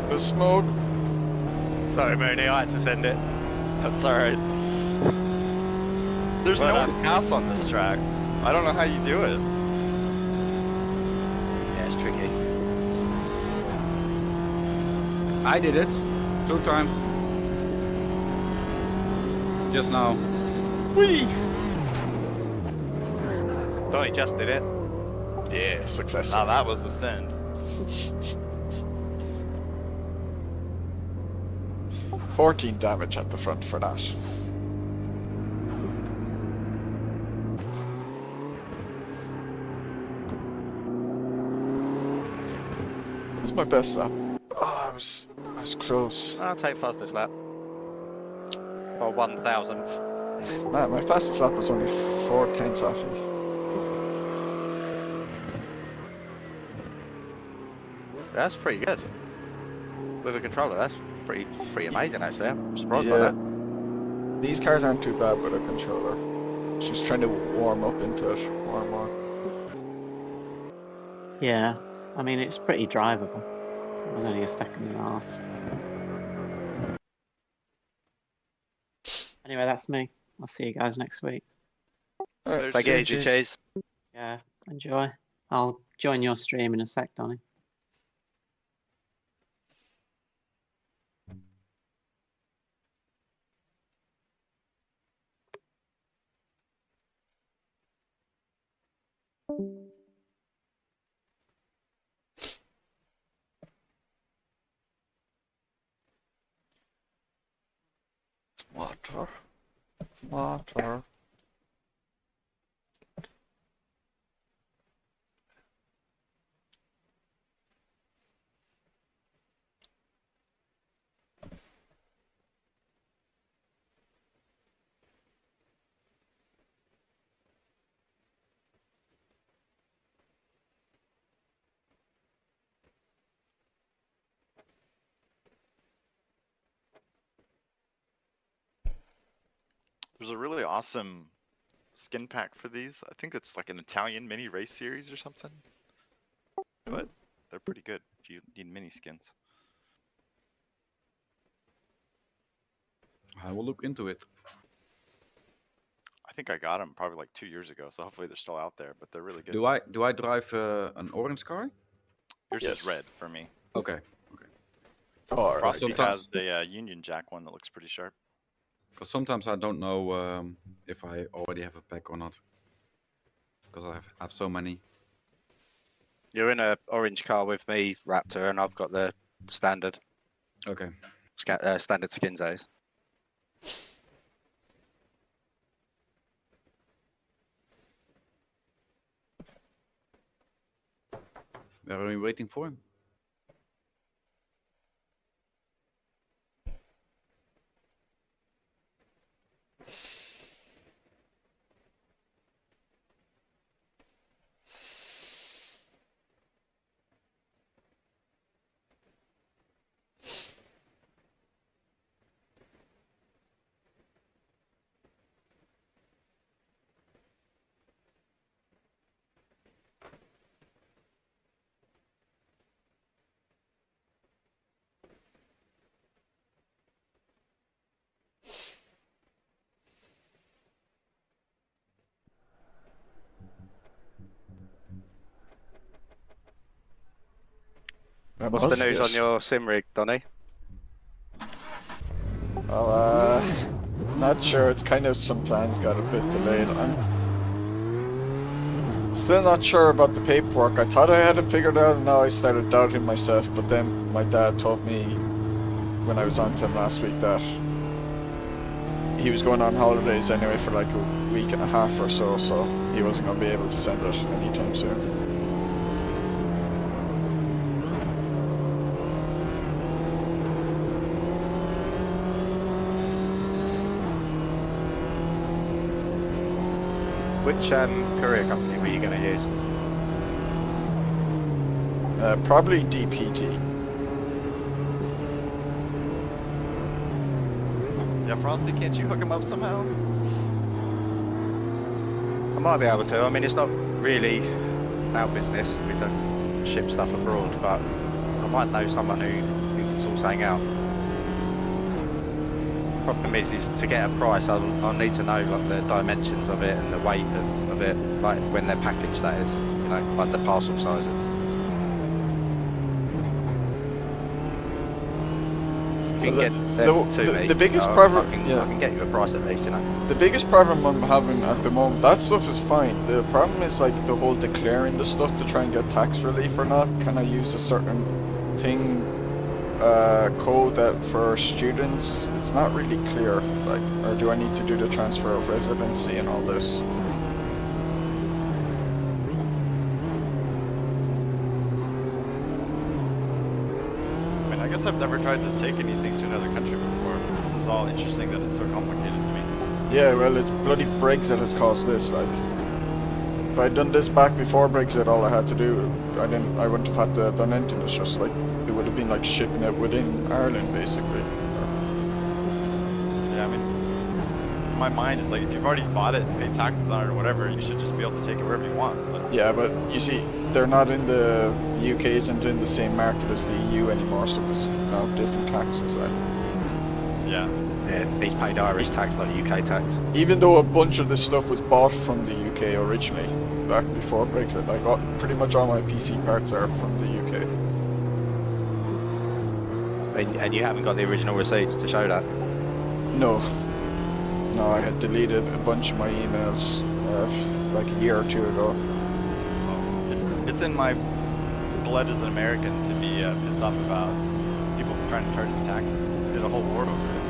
The smoke. Sorry, Mooney, I had to send it. That's alright. There's Well no one done. to pass on this track. I don't know how you do it. Yeah, it's tricky. I did it 2 times. Just now. Whee! Donnie just did it. Yeah, successful. Now that was the send. 14 damage at the front for that. It was my best lap. Oh, I was close. I'll take fastest lap. Or 1,000th. Man, my fastest lap was only 4/10 off you. That's pretty good. With a controller, that's pretty amazing actually. I'm surprised by that. These cars aren't too bad with a controller. Just trying to warm up into it more and more. Yeah, I mean, it's pretty drivable. It was only a second and a half. Anyway, that's me. I'll see you guys next week. Alright, Take see it you, easy, Cheese. cheese. Yeah, enjoy. I'll join your stream in a sec, Donnie. Water. Water. There's a really awesome skin pack for these. I think it's like an Italian mini race series or something. But they're pretty good if you need mini skins. I will look into it. I think I got them probably like 2 years ago, so hopefully they're still out there. But they're really good. Do I drive an orange car? Yours Yes. is red for me. Okay. Oh, all right. Frosty sometimes- has the Union Jack one that looks pretty sharp. Because sometimes I don't know if I already have a pack or not. Because I have so many. You're in a orange car with me, Raptor, and I've got the standard Okay. standard skin days. Where are we waiting for? What's the news on your sim rig, Donny? Well, not sure. It's kind of some plans got a bit delayed. I'm still not sure about the paperwork. I thought I had it figured out, and now I started doubting myself. But then my dad told me when I was on to him last week that he was going on holidays anyway for like a week and a half or so, so he wasn't going to be able to send it anytime soon. Which courier company were you going to use? Probably DPT. Yeah, Frosty, can't you hook him up somehow? I might be able to. I mean, it's not really our business. We don't ship stuff abroad, but I might know someone who can sort something out. Problem is to get a price, I'll need to know like the dimensions of it and the weight of it, like when they're packaged, that is, you know, like the parcel sizes. If you can get them to me, the biggest I problem, can yeah. I can get you a price at least, you know. The biggest problem I'm having at the moment, that stuff is fine. The problem is like the whole declaring the stuff to try and get tax relief or not. Can I use a certain thing, code that for students? It's not really clear. Like, or do I need to do the transfer of residency and all this? I mean, I guess I've never tried to take anything to another country before. But this is all interesting that it's so complicated to me. Yeah, well, it's bloody Brexit has caused this. Like, if I'd done this back before Brexit, all I had to do, I wouldn't have had to have done anything. It's just like it would have been like shipping it within Ireland, basically. Yeah, I mean, my mind is like, if you've already bought it and paid taxes on it or whatever, you should just be able to take it wherever you want. But Yeah, but you see, they're not in the UK isn't in the same market as the EU anymore, so there's now different taxes. Like, yeah, Yeah, he's paid Irish tax, not UK tax. even though a bunch of this stuff was bought from the UK originally, back before Brexit, like pretty much all my PC parts are from the UK. And you haven't got the original receipts to show that. No, I had deleted a bunch of my emails like a year or two ago. it's in my blood as an American to be pissed off about people trying to charge me taxes. We did a whole war over it.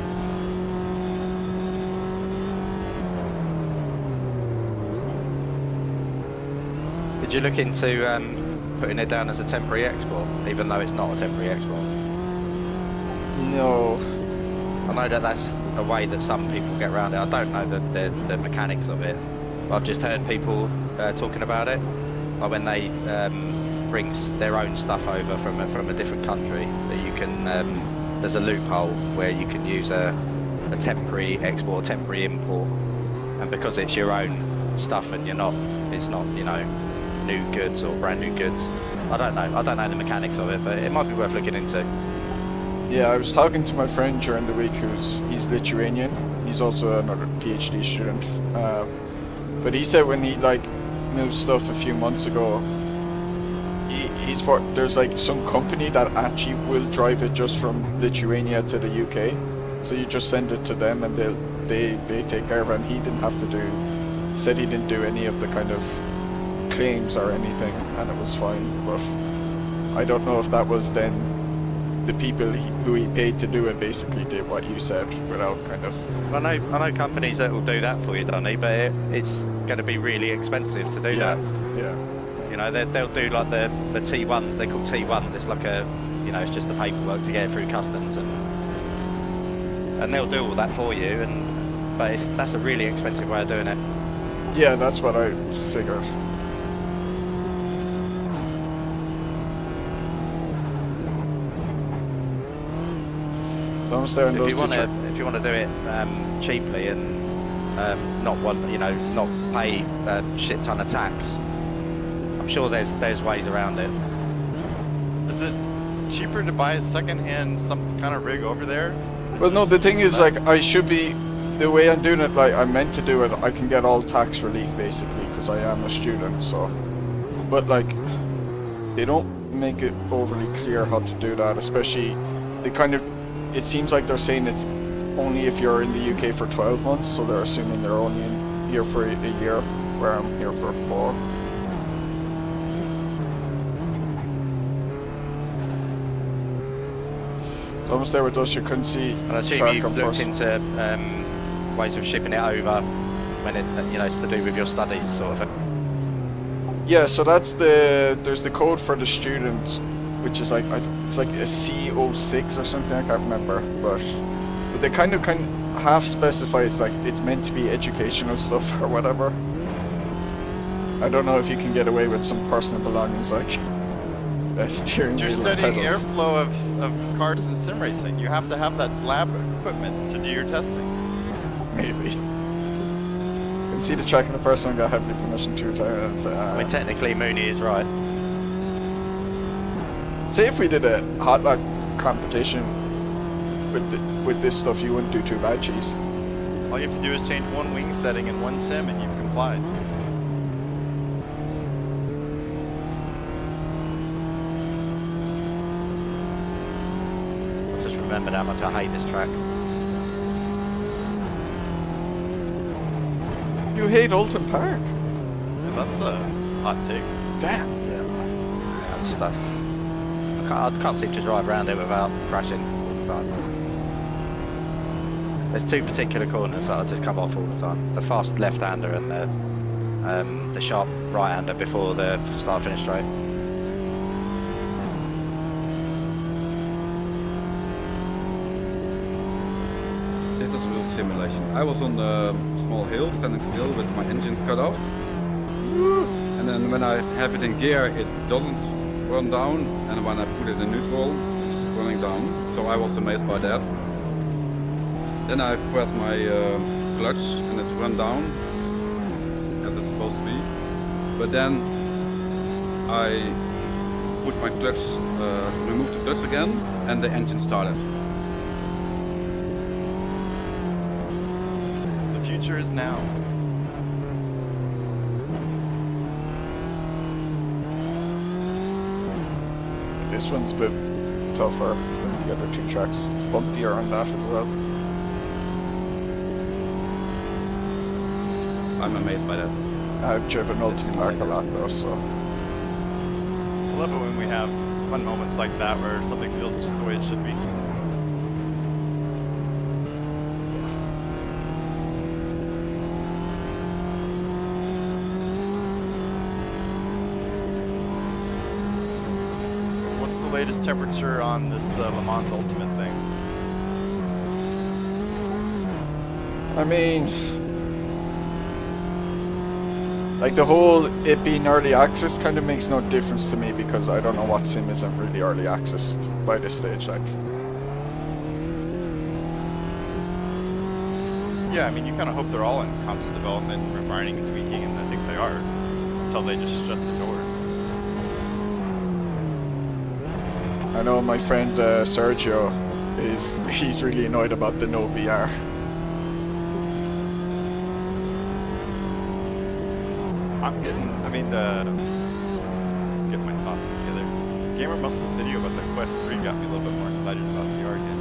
Did you look into putting it down as a temporary export, even though it's not a temporary export? No, I know that that's a way that some people get around it. I don't know the mechanics of it, but I've just heard people talking about it. Like when they bring their own stuff over from a different country, that you can there's a loophole where you can use a temporary export, temporary import, and because it's your own stuff and it's not you know new goods or brand new goods. I don't know the mechanics of it, but it might be worth looking into. yeah, I was talking to my friend during the week he's Lithuanian. He's also another PhD student. But he said when he like moved stuff a few months ago, there's like some company that actually will drive it just from Lithuania to the UK. So you just send it to them and they take care of it. And he didn't have to do. He said he didn't do any of the kind of claims or anything, and it was fine. But I don't know if that was then the people who he paid to do it basically did what you said without kind of. I know companies that will do that for you, Donny, but it's going to be really expensive to do that. Yeah. You know, they'll do like the T1s. They're called T1s. It's like it's just the paperwork to get it through customs, and they'll do all that for you. But that's a really expensive way of doing it. Yeah, that's what I figured. If you want to do it cheaply and not pay a shit ton of tax, I'm sure there's ways around it. Is it cheaper to buy a second-hand some kind of rig over there? Well, no, the thing is, like, I should be, the way I'm doing it, like, I'm meant to do it, I can get all tax relief, basically, because I am a student, so. But, like, they don't make it overly clear how to do that, especially, it seems like they're saying it's only if you're in the UK for 12 months, so they're assuming they're only here for a year, where I'm here for 4. It's almost there with us, you couldn't see. And I assume you've looked into ways of shipping it over when it's to do with your studies, sort of thing. Yeah, so there's the code for the student, which is like, it's like a C06 or something, I can't remember, but they kind of half specify it's like, it's meant to be educational stuff or whatever. I don't know if you can get away with some personal belongings like a steering wheel. You're studying airflow of cars and sim racing. You have to have that lab equipment to do your testing. Maybe. You can see the track and the first one got heavily permission 2 times. I mean, technically Mooney is right. Say if we did a hot lap competition with this stuff, you wouldn't do too bad, Cheese. All you have to do is change one wing setting in one sim and you've complied. I just remembered how much I hate this track. You hate Oultan Park? Yeah, that's a hot take. Damn. Yeah, that stuff. I can't seem to drive around it without crashing all the time. There's 2 particular corners that I just come off all the time. The fast left-hander and the sharp right-hander before the start-finish straight. This is a real simulation. I was on the small hill, standing still with my engine cut off. And then when I have it in gear, it doesn't run down, and when I put it in neutral, it's running down. So I was amazed by that. Then I press my clutch and it ran down as it's supposed to be. But then I put my clutch, removed the clutch again, and the engine started. The future is now. This one's a bit tougher than the other 2 tracks. It's bumpier on that as well. I'm amazed by that. I've driven Oultan Park a lot though, so. I love it when we have fun moments like that where something feels just the way it should be. So what's the latest temperature on this Le Mans Ultimate thing? I mean, like the whole it being early access kind of makes no difference to me because I don't know what sim isn't really early access by this stage. Like, Yeah, I mean, you kind of hope they're all in constant development, refining and tweaking, and I think they are, until they just shut the doors. I know my friend Sergio he's really annoyed about the no VR. I'm getting, I mean, getting my thoughts together. Gamer Muscle's video about the Quest 3 got me a little bit more excited about VR again.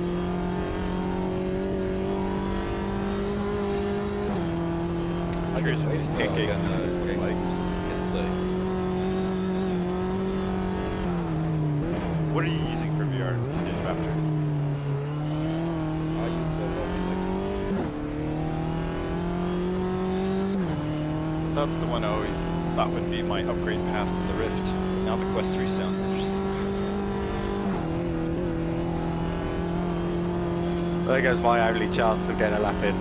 I'm curious what these pancake pizzas look like. Yesterday. What are you using for VR these days, Raptor? I use That's the one I always thought would be my upgrade path for the Rift. Now the Quest 3 sounds interesting. There goes my only chance of getting a lap in.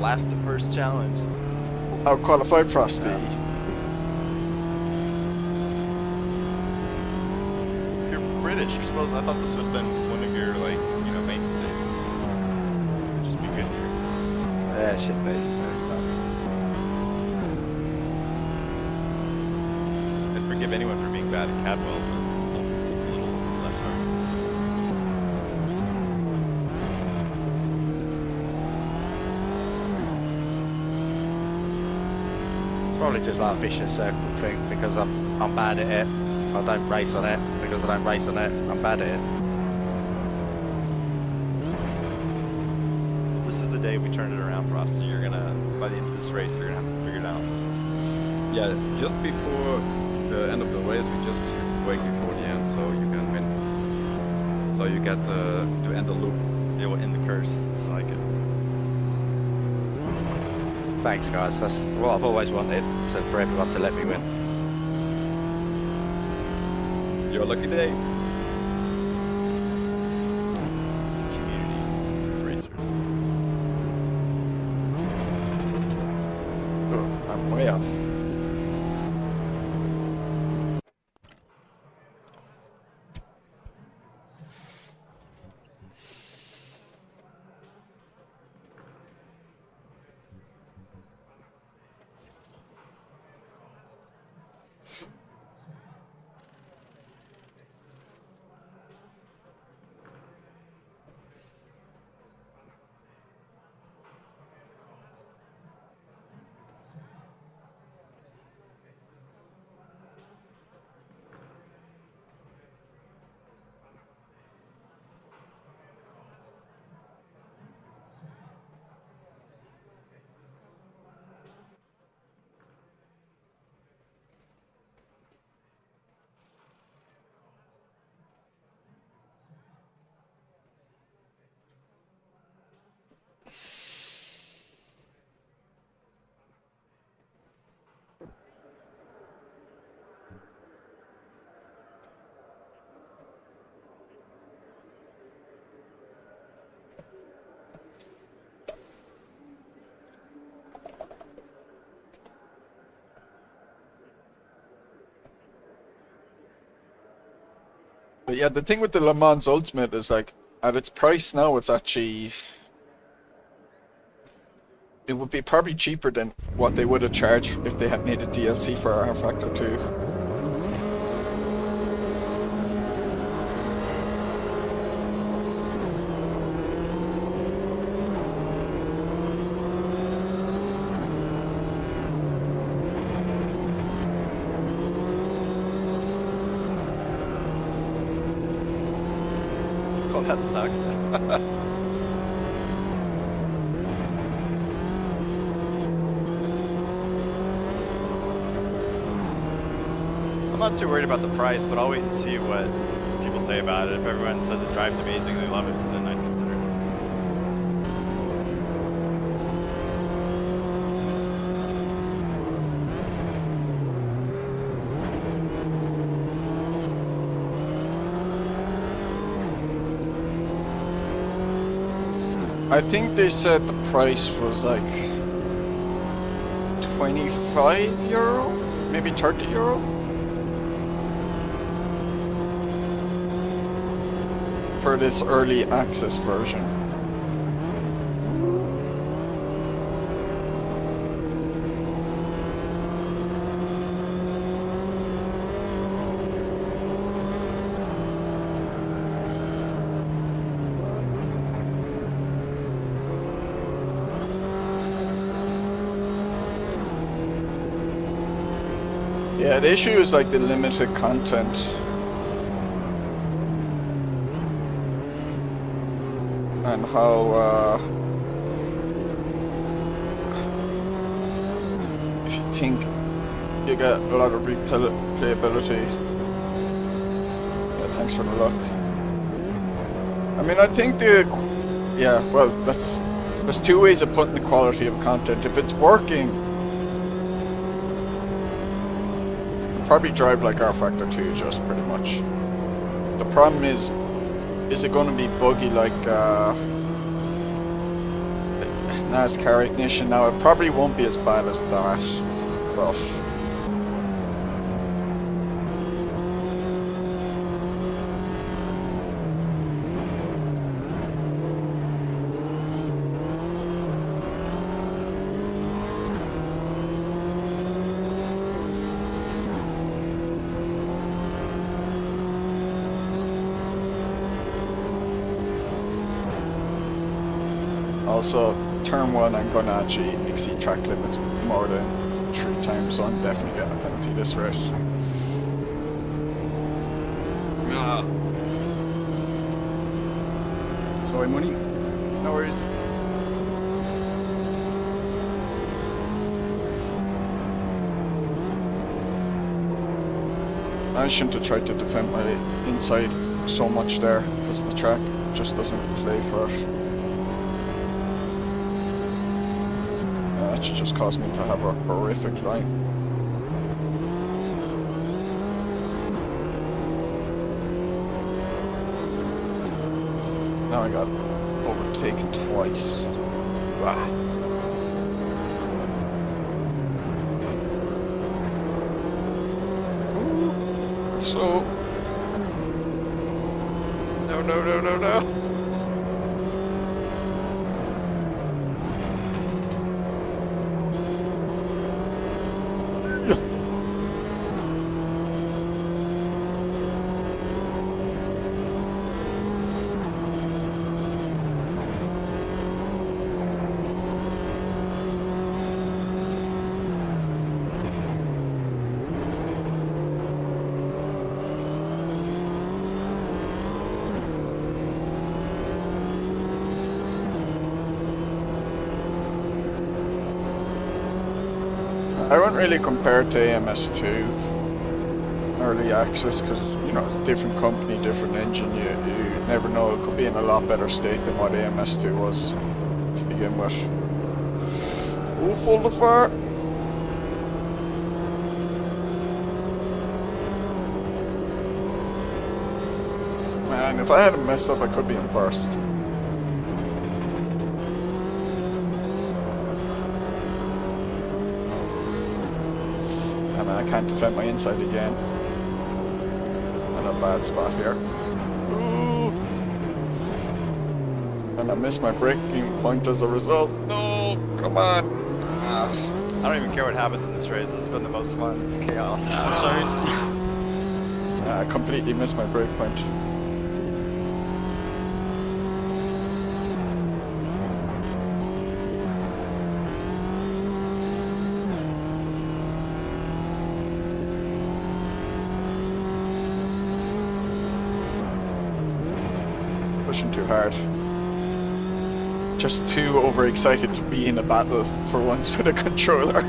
Last to first challenge. Out-qualified Frosty. You're British. You're supposed. I thought this would have been one of your mainstays. It'd just be good here. Yeah, it should be. No, it's not. And forgive anyone for being bad at Cadwell, but Oultan seems a little less hard. It's probably just like a vicious circle thing because I'm bad at it. I don't race on it. Because I don't race on it, I'm bad at it. This is the day we turn it around for us. So you're gonna, by the end of this race, you're gonna have to figure it out. Yeah, just before the end of the race, we just hit the break before the end, so you can win. So you get to end the loop. It will end the curse. I like it. Thanks, guys. That's what I've always wanted, so for everyone to let me win. Your lucky day. It's a community of racers. Oh, I'm way off. But yeah, the thing with the Le Mans Ultimate is like, at its price now, it's actually... It would be probably cheaper than what they would have charged if they had made a DLC for R Factor 2. Oh, that sucked. I'm not too worried about the price, but I'll wait and see what people say about it. If everyone says it drives amazing, they love it, then I'd consider it. I think they said the price was like 25 euro, maybe 30 euro. For this early access version. Yeah, the issue is like the limited content. And how, if you think you get a lot of replayability. Yeah, thanks for the luck. I mean, I think yeah, well, there's two ways of putting the quality of content. If it's working, probably drive like R Factor 2, just pretty much. The problem is it going to be buggy like NASCAR Ignition? Now, it probably won't be as bad as that, but also, turn 1, I'm going to actually exceed track limits more than 3 times, so I'm definitely getting a penalty this race. Sorry, money. No worries. I shouldn't have tried to defend my inside so much there, because the track just doesn't play for it. That should just cause me to have a horrific line. Now I got overtaken twice. Ah. Ooh. So... No. I wouldn't really compare it to AMS2 early access because, you know, it's a different company, different engine. You never know, it could be in a lot better state than what AMS2 was to begin with. Ooh, full of fire! Man, if I hadn't messed up, I could be in first. I can't defend my inside again. I'm in a bad spot here. Ooh. And I missed my braking point as a result. No, come on. I don't even care what happens in this race. This has been the most fun. It's chaos. Sorry. I completely missed my brake point. Pushing too hard. Just too overexcited to be in a battle for once with a controller.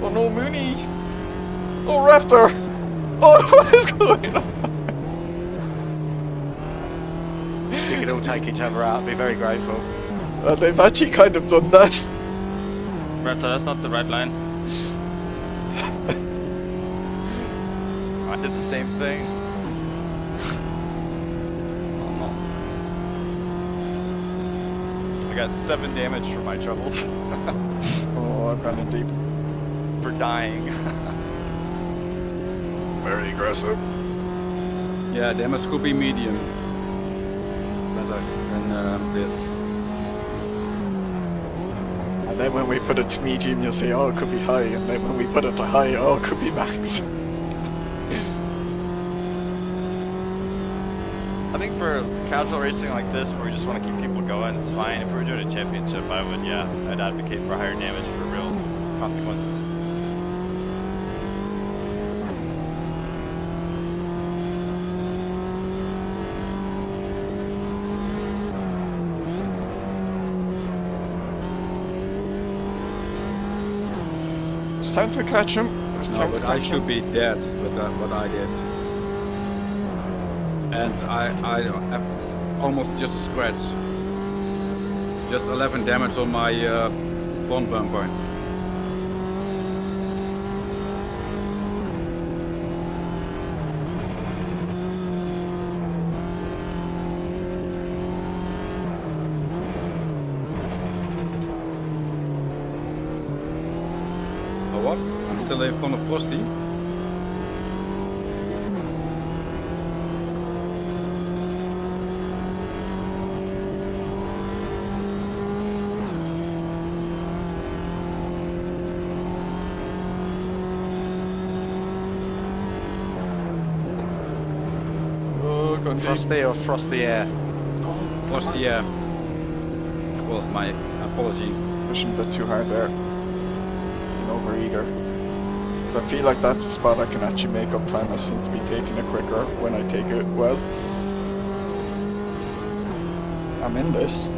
Oh no, Mooney! Oh, Raptor! Oh, what is going on? You can all take each other out, be very grateful. Well, they've actually kind of done that. Raptor, that's not the right line. I did the same thing. Oh no. I got 7 damage for my troubles. Oh, I've gone in deep. For dying. Very aggressive. Yeah, damage could be medium. Better than this. And then when we put it to medium, you'll say, oh, it could be high. And then when we put it to high, oh, it could be max. I think for casual racing like this, where we just want to keep people going, it's fine. If we were doing a championship, I'd advocate for higher damage for real consequences. It's time to catch him. It's No, time but to I catch should him. be dead with what I did. And I have almost just a scratch. Just 11 damage on my front bumper. Oh what? I'm still in front of Frosty. Oh, good Frosty or Frosty Air? Frosty, yeah. Of course, my apology. Pushing a bit too hard there. Being over eager. Because I feel like that's a spot I can actually make up time. I seem to be taking it quicker when I take it well. I'm in this.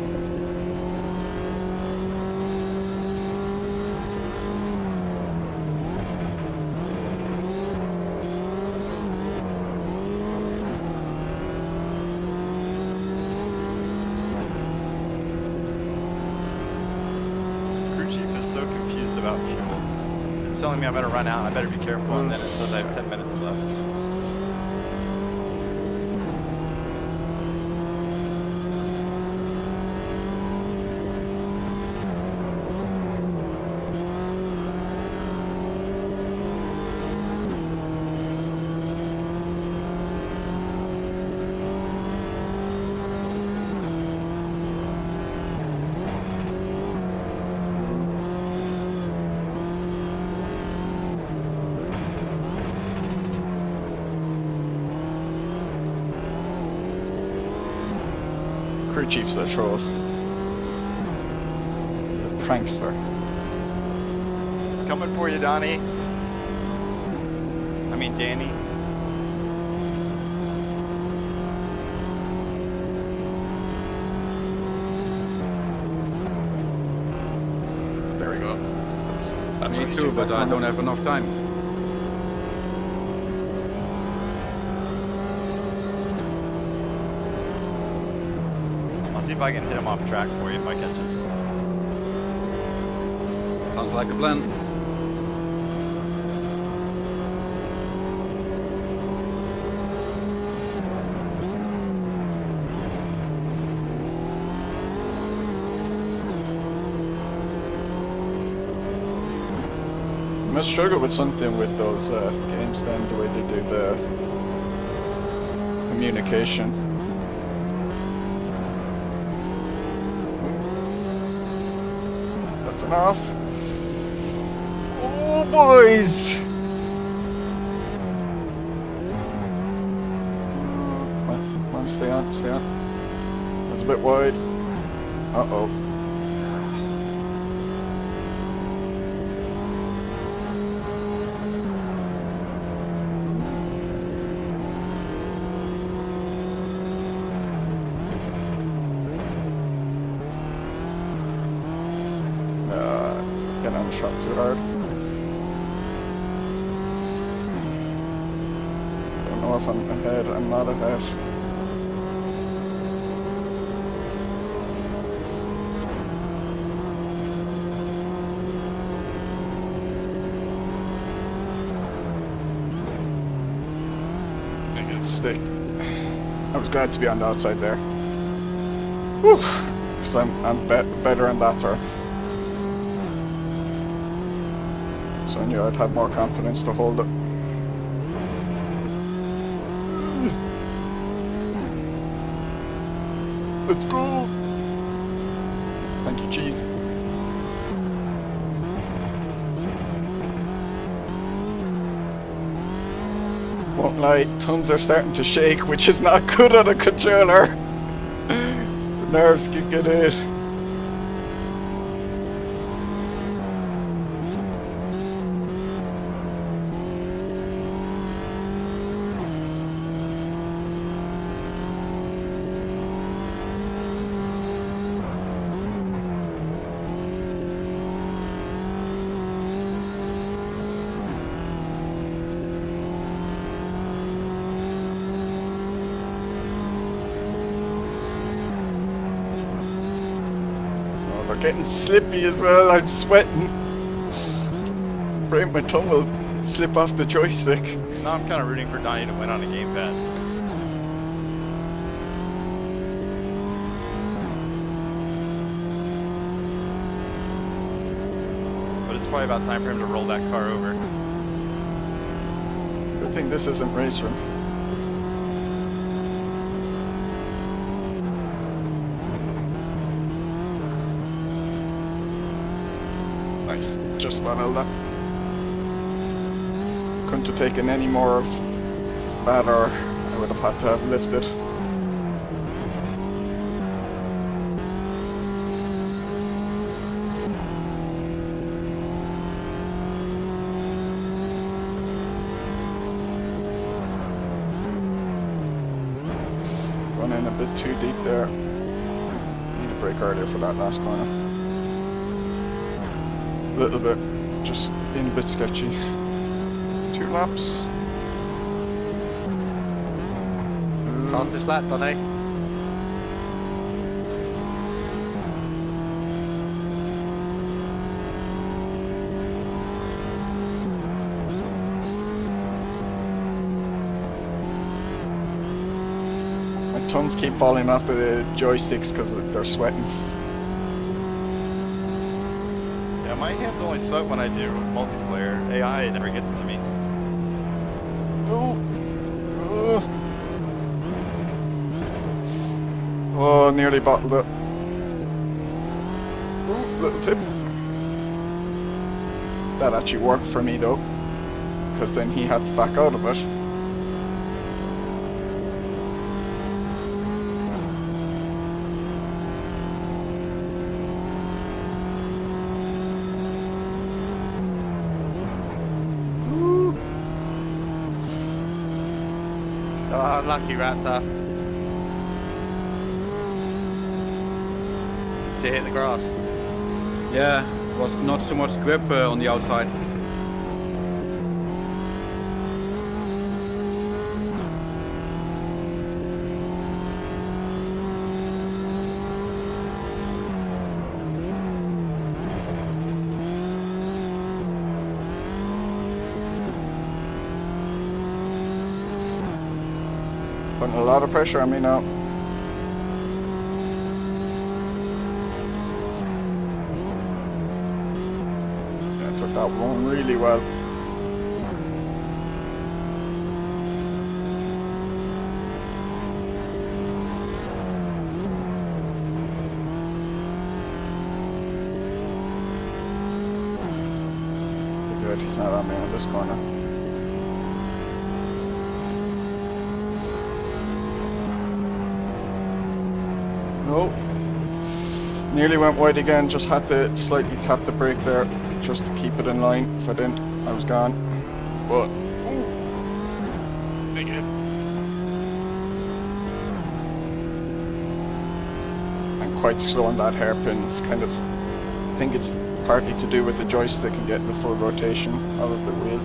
Crew chief is so confused about fuel. It's telling me I better run out, I better be careful, and then it says I have 10 minutes left. Crew chief's a troll. He's a prankster. Coming for you, Donnie. I mean, Danny. There we go. That's Me how you too, do but that, I man. don't have enough time. I'll see if I can hit him off track for you if I catch him. Sounds like a plan. You must struggle with something with those games then, the way they do the communication. That's enough. Oh, boys! Come on, stay on, stay on. That's a bit wide. Uh-oh. Getting on the shot too hard. Don't know if I'm ahead. I'm not ahead. I get a stick. I was glad to be on the outside there. Whew! Because I'm better on that turn. So I knew I'd have more confidence to hold it. Let's go! Thank you, cheese. Won't lie, thumbs are starting to shake, which is not good on a controller. Nerves kicking in. They're getting slippy as well. I'm sweating. Afraid my tongue will slip off the joystick. Now I'm kind of rooting for Donnie to win on a gamepad. But it's probably about time for him to roll that car over. Good thing this isn't race room. Nice, just about held that. Couldn't have taken any more of that, or I would have had to have lifted. Gone in a bit too deep there. Need a brake earlier for that last corner. A little bit, just being a bit sketchy. 2 laps. Fastest lap, Donny. My thumbs keep falling off the joysticks because they're sweating. Yeah, my hands only sweat when I do multiplayer. AI never gets to me. Oh, nearly bottled it. Ooh, little tip. That actually worked for me though, because then he had to back out of it. Oh, unlucky Raptor. To hit the grass. Yeah, was not so much grip on the outside. Putting a lot of pressure on me now. Yeah, I took that one really well. Good, he's not on me on this corner. Nope. Nearly went wide again, just had to slightly tap the brake there just to keep it in line. If I didn't, I was gone. But, ooh, big hit. I'm quite slow on that hairpin. It's kind of, I think it's partly to do with the joystick and getting the full rotation out of the wheel.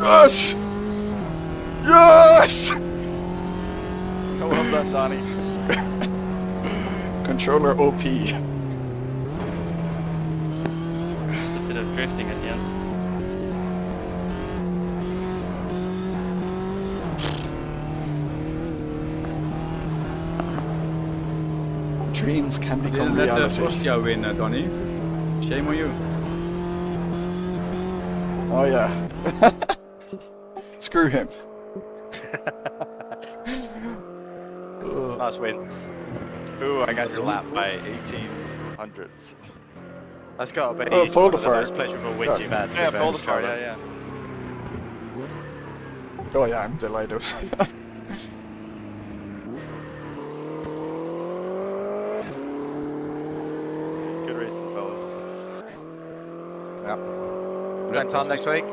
Yes! Yes! Well done, Donnie. Controller OP. Just a bit of drifting at the end. Dreams can You become didn't let reality. Frostia win, Donny. Shame on you. Oh yeah. Screw him. Nice win. Ooh, I got your lap by 18 hundredths. That's got to be Oh, one fold of the fire. most pleasurable wins God. you've had. Yeah, with, fold the fire, Charlotte. yeah. Oh yeah, I'm delighted. Good racing, fellas. Same time next week.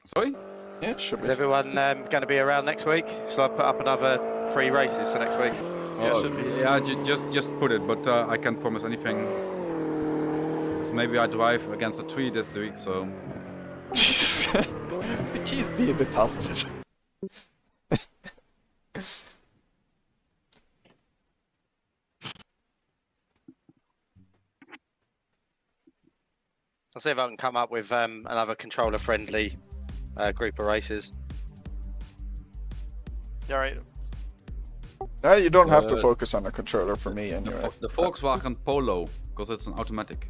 Sorry? Yeah, should Is be. everyone going to be around next week? Shall I put up another 3 races for next week? Yeah, Oh, should be. yeah, just put it, but I can't promise anything. Because maybe I drive against a tree this week, so... Jeez, be a bit positive. I'll see if I can come up with another controller-friendly group of races. Yeah, right. You don't have to focus on the controller for me anyway. The Volkswagen Polo, because it's an automatic.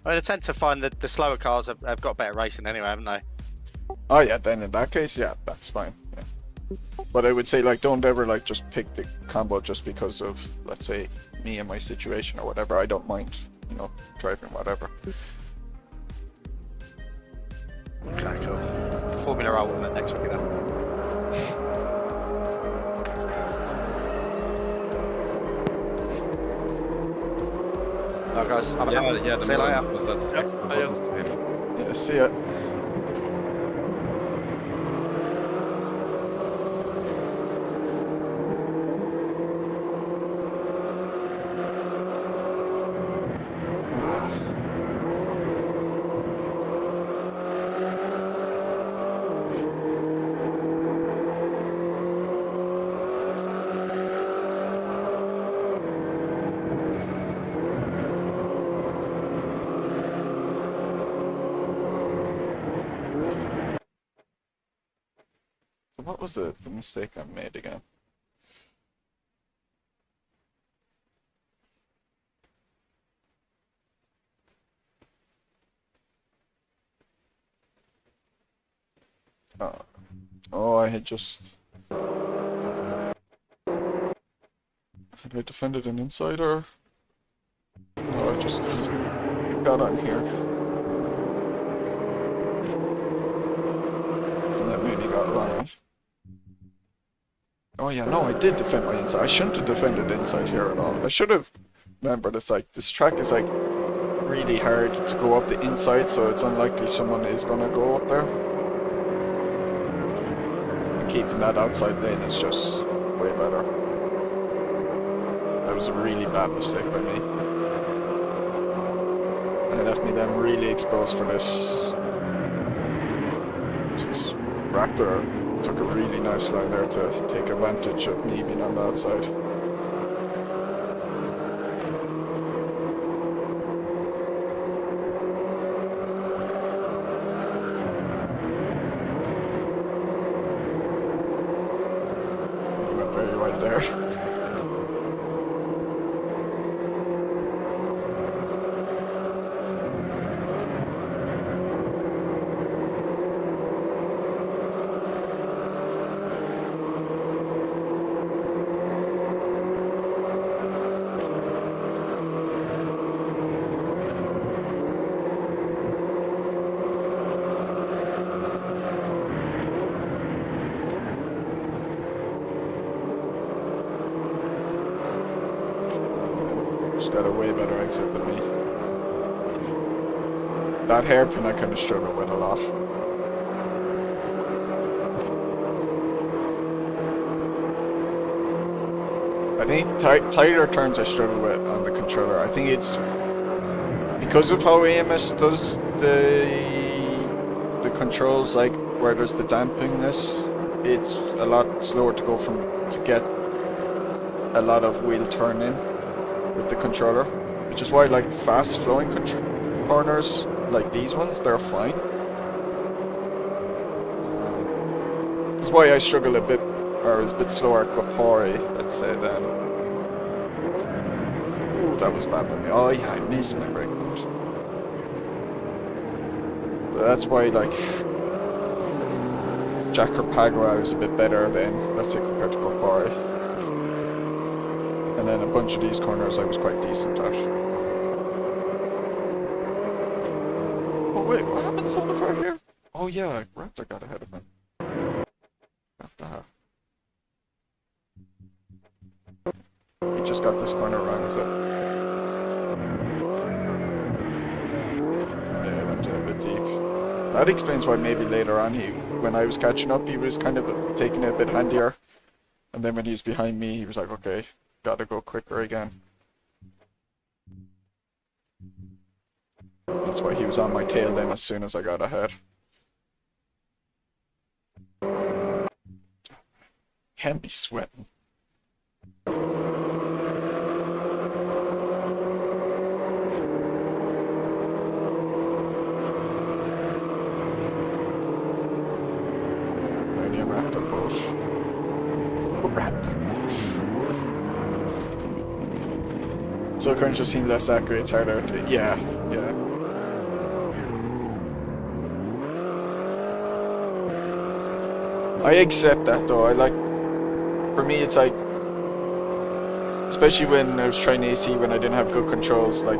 I tend to find that the slower cars have got better racing anyway, haven't they? Oh yeah, then in that case, yeah, that's fine. Yeah. But I would say, like, don't ever like just pick the combo just because of, let's say, me and my situation or whatever. I don't mind, you know, driving whatever. Okay, cool. Formula Ultimate next week then. Alright guys, have a Yeah, night. yeah, See you later. because that's Yep, extra adios. buttons to him. Yeah, see ya. So what was the mistake I made again? Oh, I had just... Had I defended an insider? No, I just got on here. And that really got around. Oh yeah, no, I did defend my inside. I shouldn't have defended inside here at all. I should have remembered it's like, this track is like really hard to go up the inside, so it's unlikely someone is gonna go up there. And keeping that outside lane is just way better. That was a really bad mistake by me. And it left me then really exposed for this. Jeez. Raptor took a really nice line there to take advantage of me being on the outside. He went very wide there. Just got a way better exit than me. That hairpin I kind of struggle with a lot. I think tighter turns I struggle with on the controller. I think it's because of how AMS does the controls, like where there's the dampingness, it's a lot slower to go from to get a lot of wheel turn in with the controller, which is why like fast flowing corners like these ones, they're fine. That's why I struggle a bit or it was a bit slower at Guaporé, let's say, then. Ooh, that was bad by me. Oh yeah, I missed my breakpoint. But that's why, like, Jacarepaguá was a bit better then, let's say, compared to Guaporé. And then a bunch of these corners I was quite decent at. Oh wait, what happened to Thunderfire here? Oh yeah, Raptor got ahead of him. Raptor. He just got this corner wrong, is it? Oh yeah, I went a bit deep. That explains why maybe later on when I was catching up, he was kind of taking it a bit handier. And then when he was behind me, he was like, okay, gotta go quicker again. That's why he was on my tail then as soon as I got ahead. Can't be sweating. Maybe a Raptor push. Raptor. So current just seemed less accurate, it's harder to, yeah. I accept that though. For me it's like, especially when I was trying AC when I didn't have good controls, like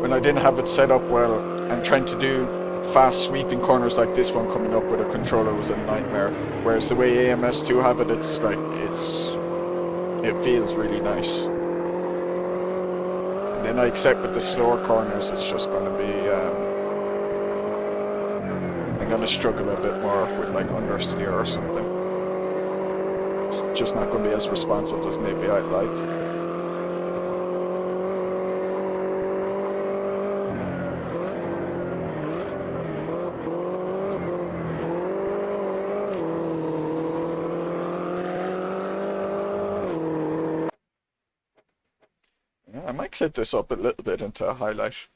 when I didn't have it set up well and trying to do fast sweeping corners like this one coming up with a controller was a nightmare. Whereas the way AMS2 have it, it's like, it feels really nice. And then I accept with the slower corners, it's just gonna be, I'm gonna struggle a bit more with like understeer or something. It's just not gonna be as responsive as maybe I'd like. Yeah, I might clip this up a little bit into a highlight.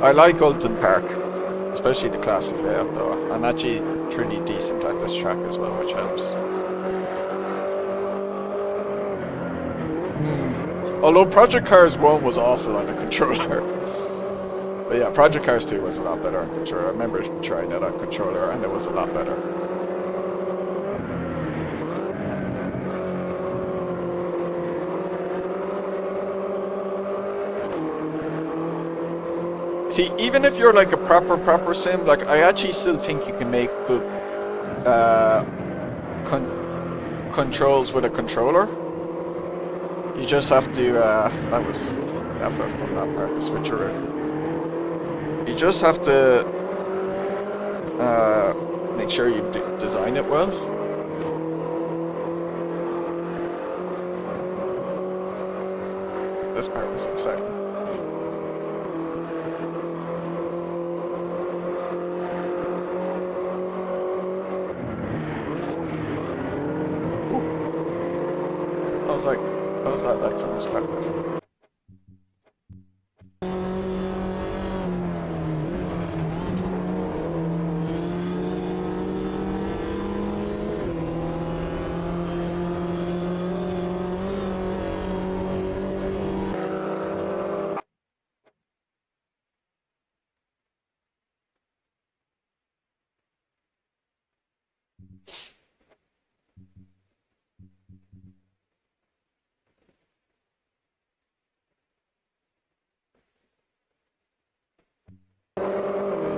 I like Oultan Park, especially the classic layout though. I'm actually pretty decent at this track as well, which helps. Although Project Cars 1 was awful on a controller. But yeah, Project Cars 2 was a lot better on controller. I remember trying it on controller and it was a lot better. See, even if you're like a proper sim, like I actually still think you can make good controls with a controller. You just have to, that was definitely from that part, the switcheroo. You just have to make sure you design it well. This part was exciting. How was that like from the start?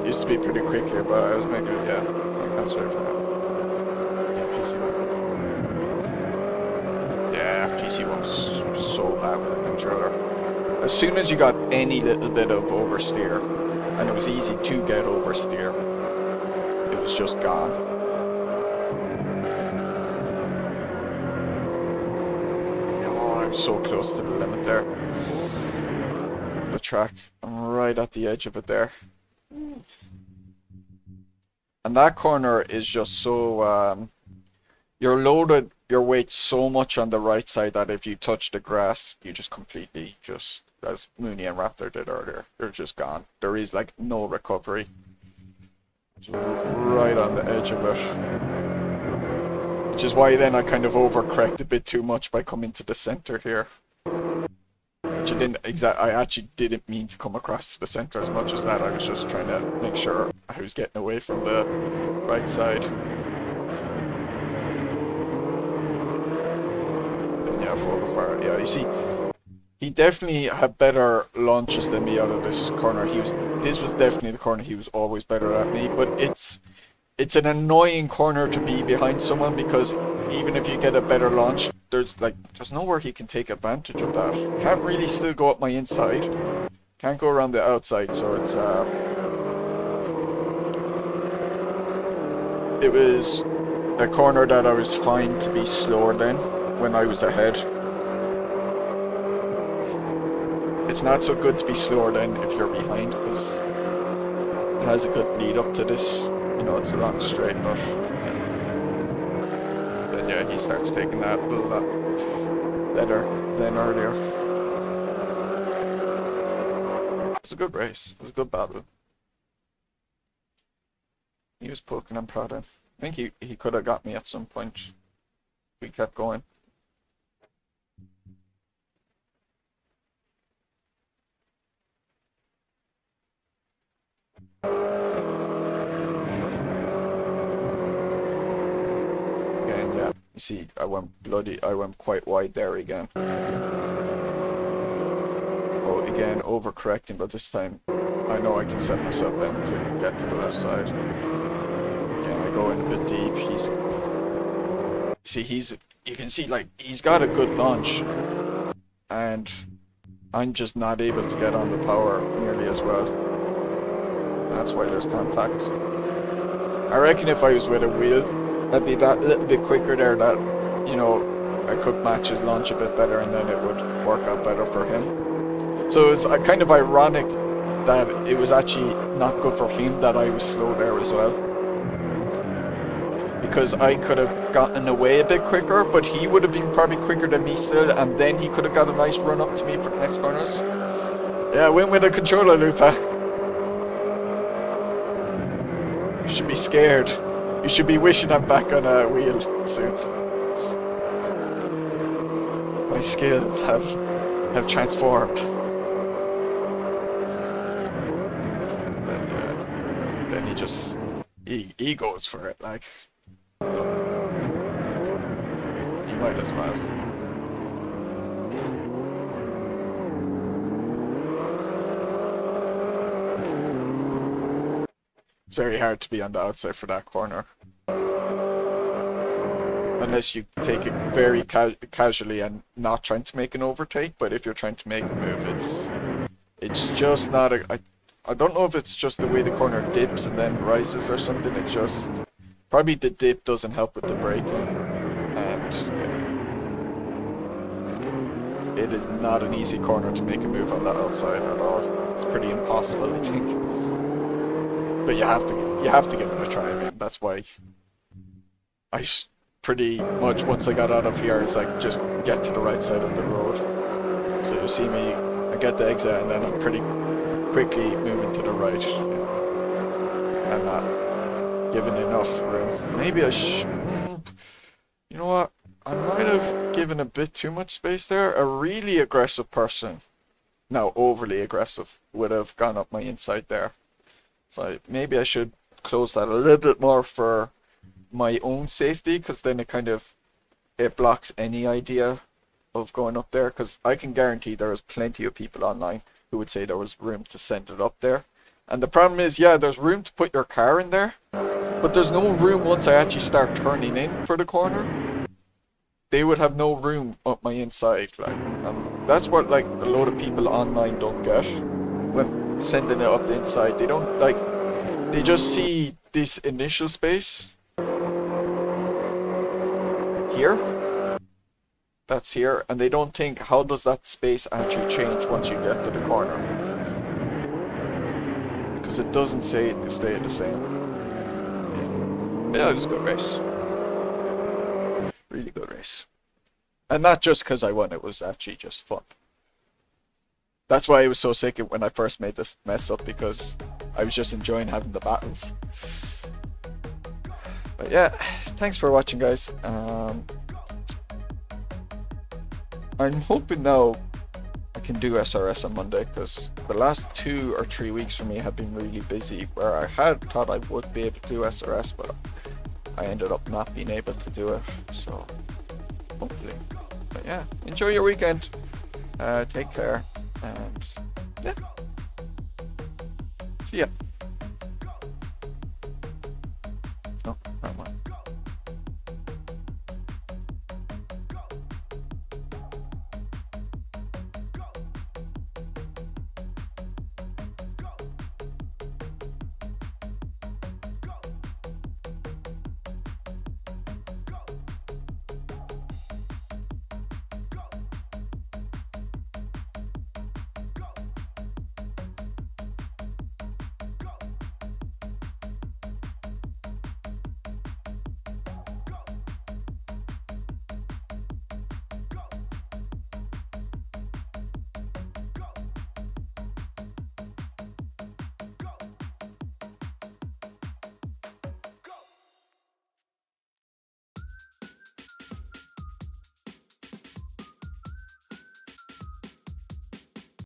Used to be pretty quick here, but I was making it, yeah, I'm sorry for that. Yeah, PC1. Yeah, PC1's so bad with the controller. As soon as you got any little bit of oversteer, and it was easy to get oversteer, it was just gone. Oh, I was so close to the limit there. The track. I'm right at the edge of it there. And that corner is just so, you're loaded your weight so much on the right side that if you touch the grass, you just completely just, as Mooney and Raptor did earlier, you're just gone. There is like no recovery. Just right on the edge of it. Which is why then I kind of overcorrect a bit too much by coming to the center here. Which I actually didn't mean to come across the center as much as that. I was just trying to make sure I was getting away from the right side. Then yeah, fall far. Yeah, you see, he definitely had better launches than me out of this corner. This was definitely the corner he was always better at me, but it's an annoying corner to be behind someone, because even if you get a better launch, there's nowhere he can take advantage of that. Can't really still go up my inside. Can't go around the outside, so it was a corner that I was fine to be slower than when I was ahead. It's not so good to be slower than if you're behind, because it has a good lead up to this. You know, it's a long straight, but then yeah, he starts taking that a little bit better than earlier. It was a good race. It was a good battle. He was poking and prodding. I think he could have got me at some point if we kept going. Yeah, you see, I went quite wide there again. Oh, again, overcorrecting, but this time I know I can set myself then to get to the left side. Again, I go in a bit deep. You can see, like, he's got a good launch, and I'm just not able to get on the power nearly as well. That's why there's contact. I reckon if I was with a wheel, I'd be that little bit quicker there, that, you know, I could match his launch a bit better, and then it would work out better for him. So it's kind of ironic that it was actually not good for him that I was slow there as well. Because I could have gotten away a bit quicker, but he would have been probably quicker than me still, and then he could have got a nice run up to me for the next corners. Yeah, win with a controller, Lupa. You should be scared. You should be wishing I'm back on a wheel soon. My skills have transformed. And then he goes for it, like. You might as well. It's very hard to be on the outside for that corner. Unless you take it very casually and not trying to make an overtake, but if you're trying to make a move, it's just not a... I don't know if it's just the way the corner dips and then rises or something. It's just... Probably the dip doesn't help with the braking. And it is not an easy corner to make a move on that outside at all. It's pretty impossible, I think. But you have to give it a try. I mean, that's why I pretty much, once I got out of here, it's like just get to the right side of the road. So you see me, I get the exit, and then I'm pretty quickly moving to the right. I'm not giving enough room. Maybe I should. You know what? I might have given a bit too much space there. A really aggressive person, now overly aggressive, would have gone up my inside there. So maybe I should close that a little bit more for my own safety, because then it blocks any idea of going up there, because I can guarantee there is plenty of people online who would say there was room to send it up there. And the problem is, yeah, there's room to put your car in there, but there's no room once I actually start turning in for the corner. They would have no room up my inside, like, and that's what, like, a load of people online don't get when sending it up the inside. They don't, like, they just see this initial space here. that's here, and they don't think, how does that space actually change once you get to the corner? Because it doesn't say it stay the same. Yeah, it was a good race. Really good race. And not just because I won, it was actually just fun. That's why I was so sick when I first made this mess up, because I was just enjoying having the battles. But yeah, thanks for watching, guys. I'm hoping now I can do SRS on Monday, because the last 2 or 3 weeks for me have been really busy, where I had thought I would be able to do SRS, but I ended up not being able to do it, so hopefully. But yeah, enjoy your weekend, take care, and yeah, see ya.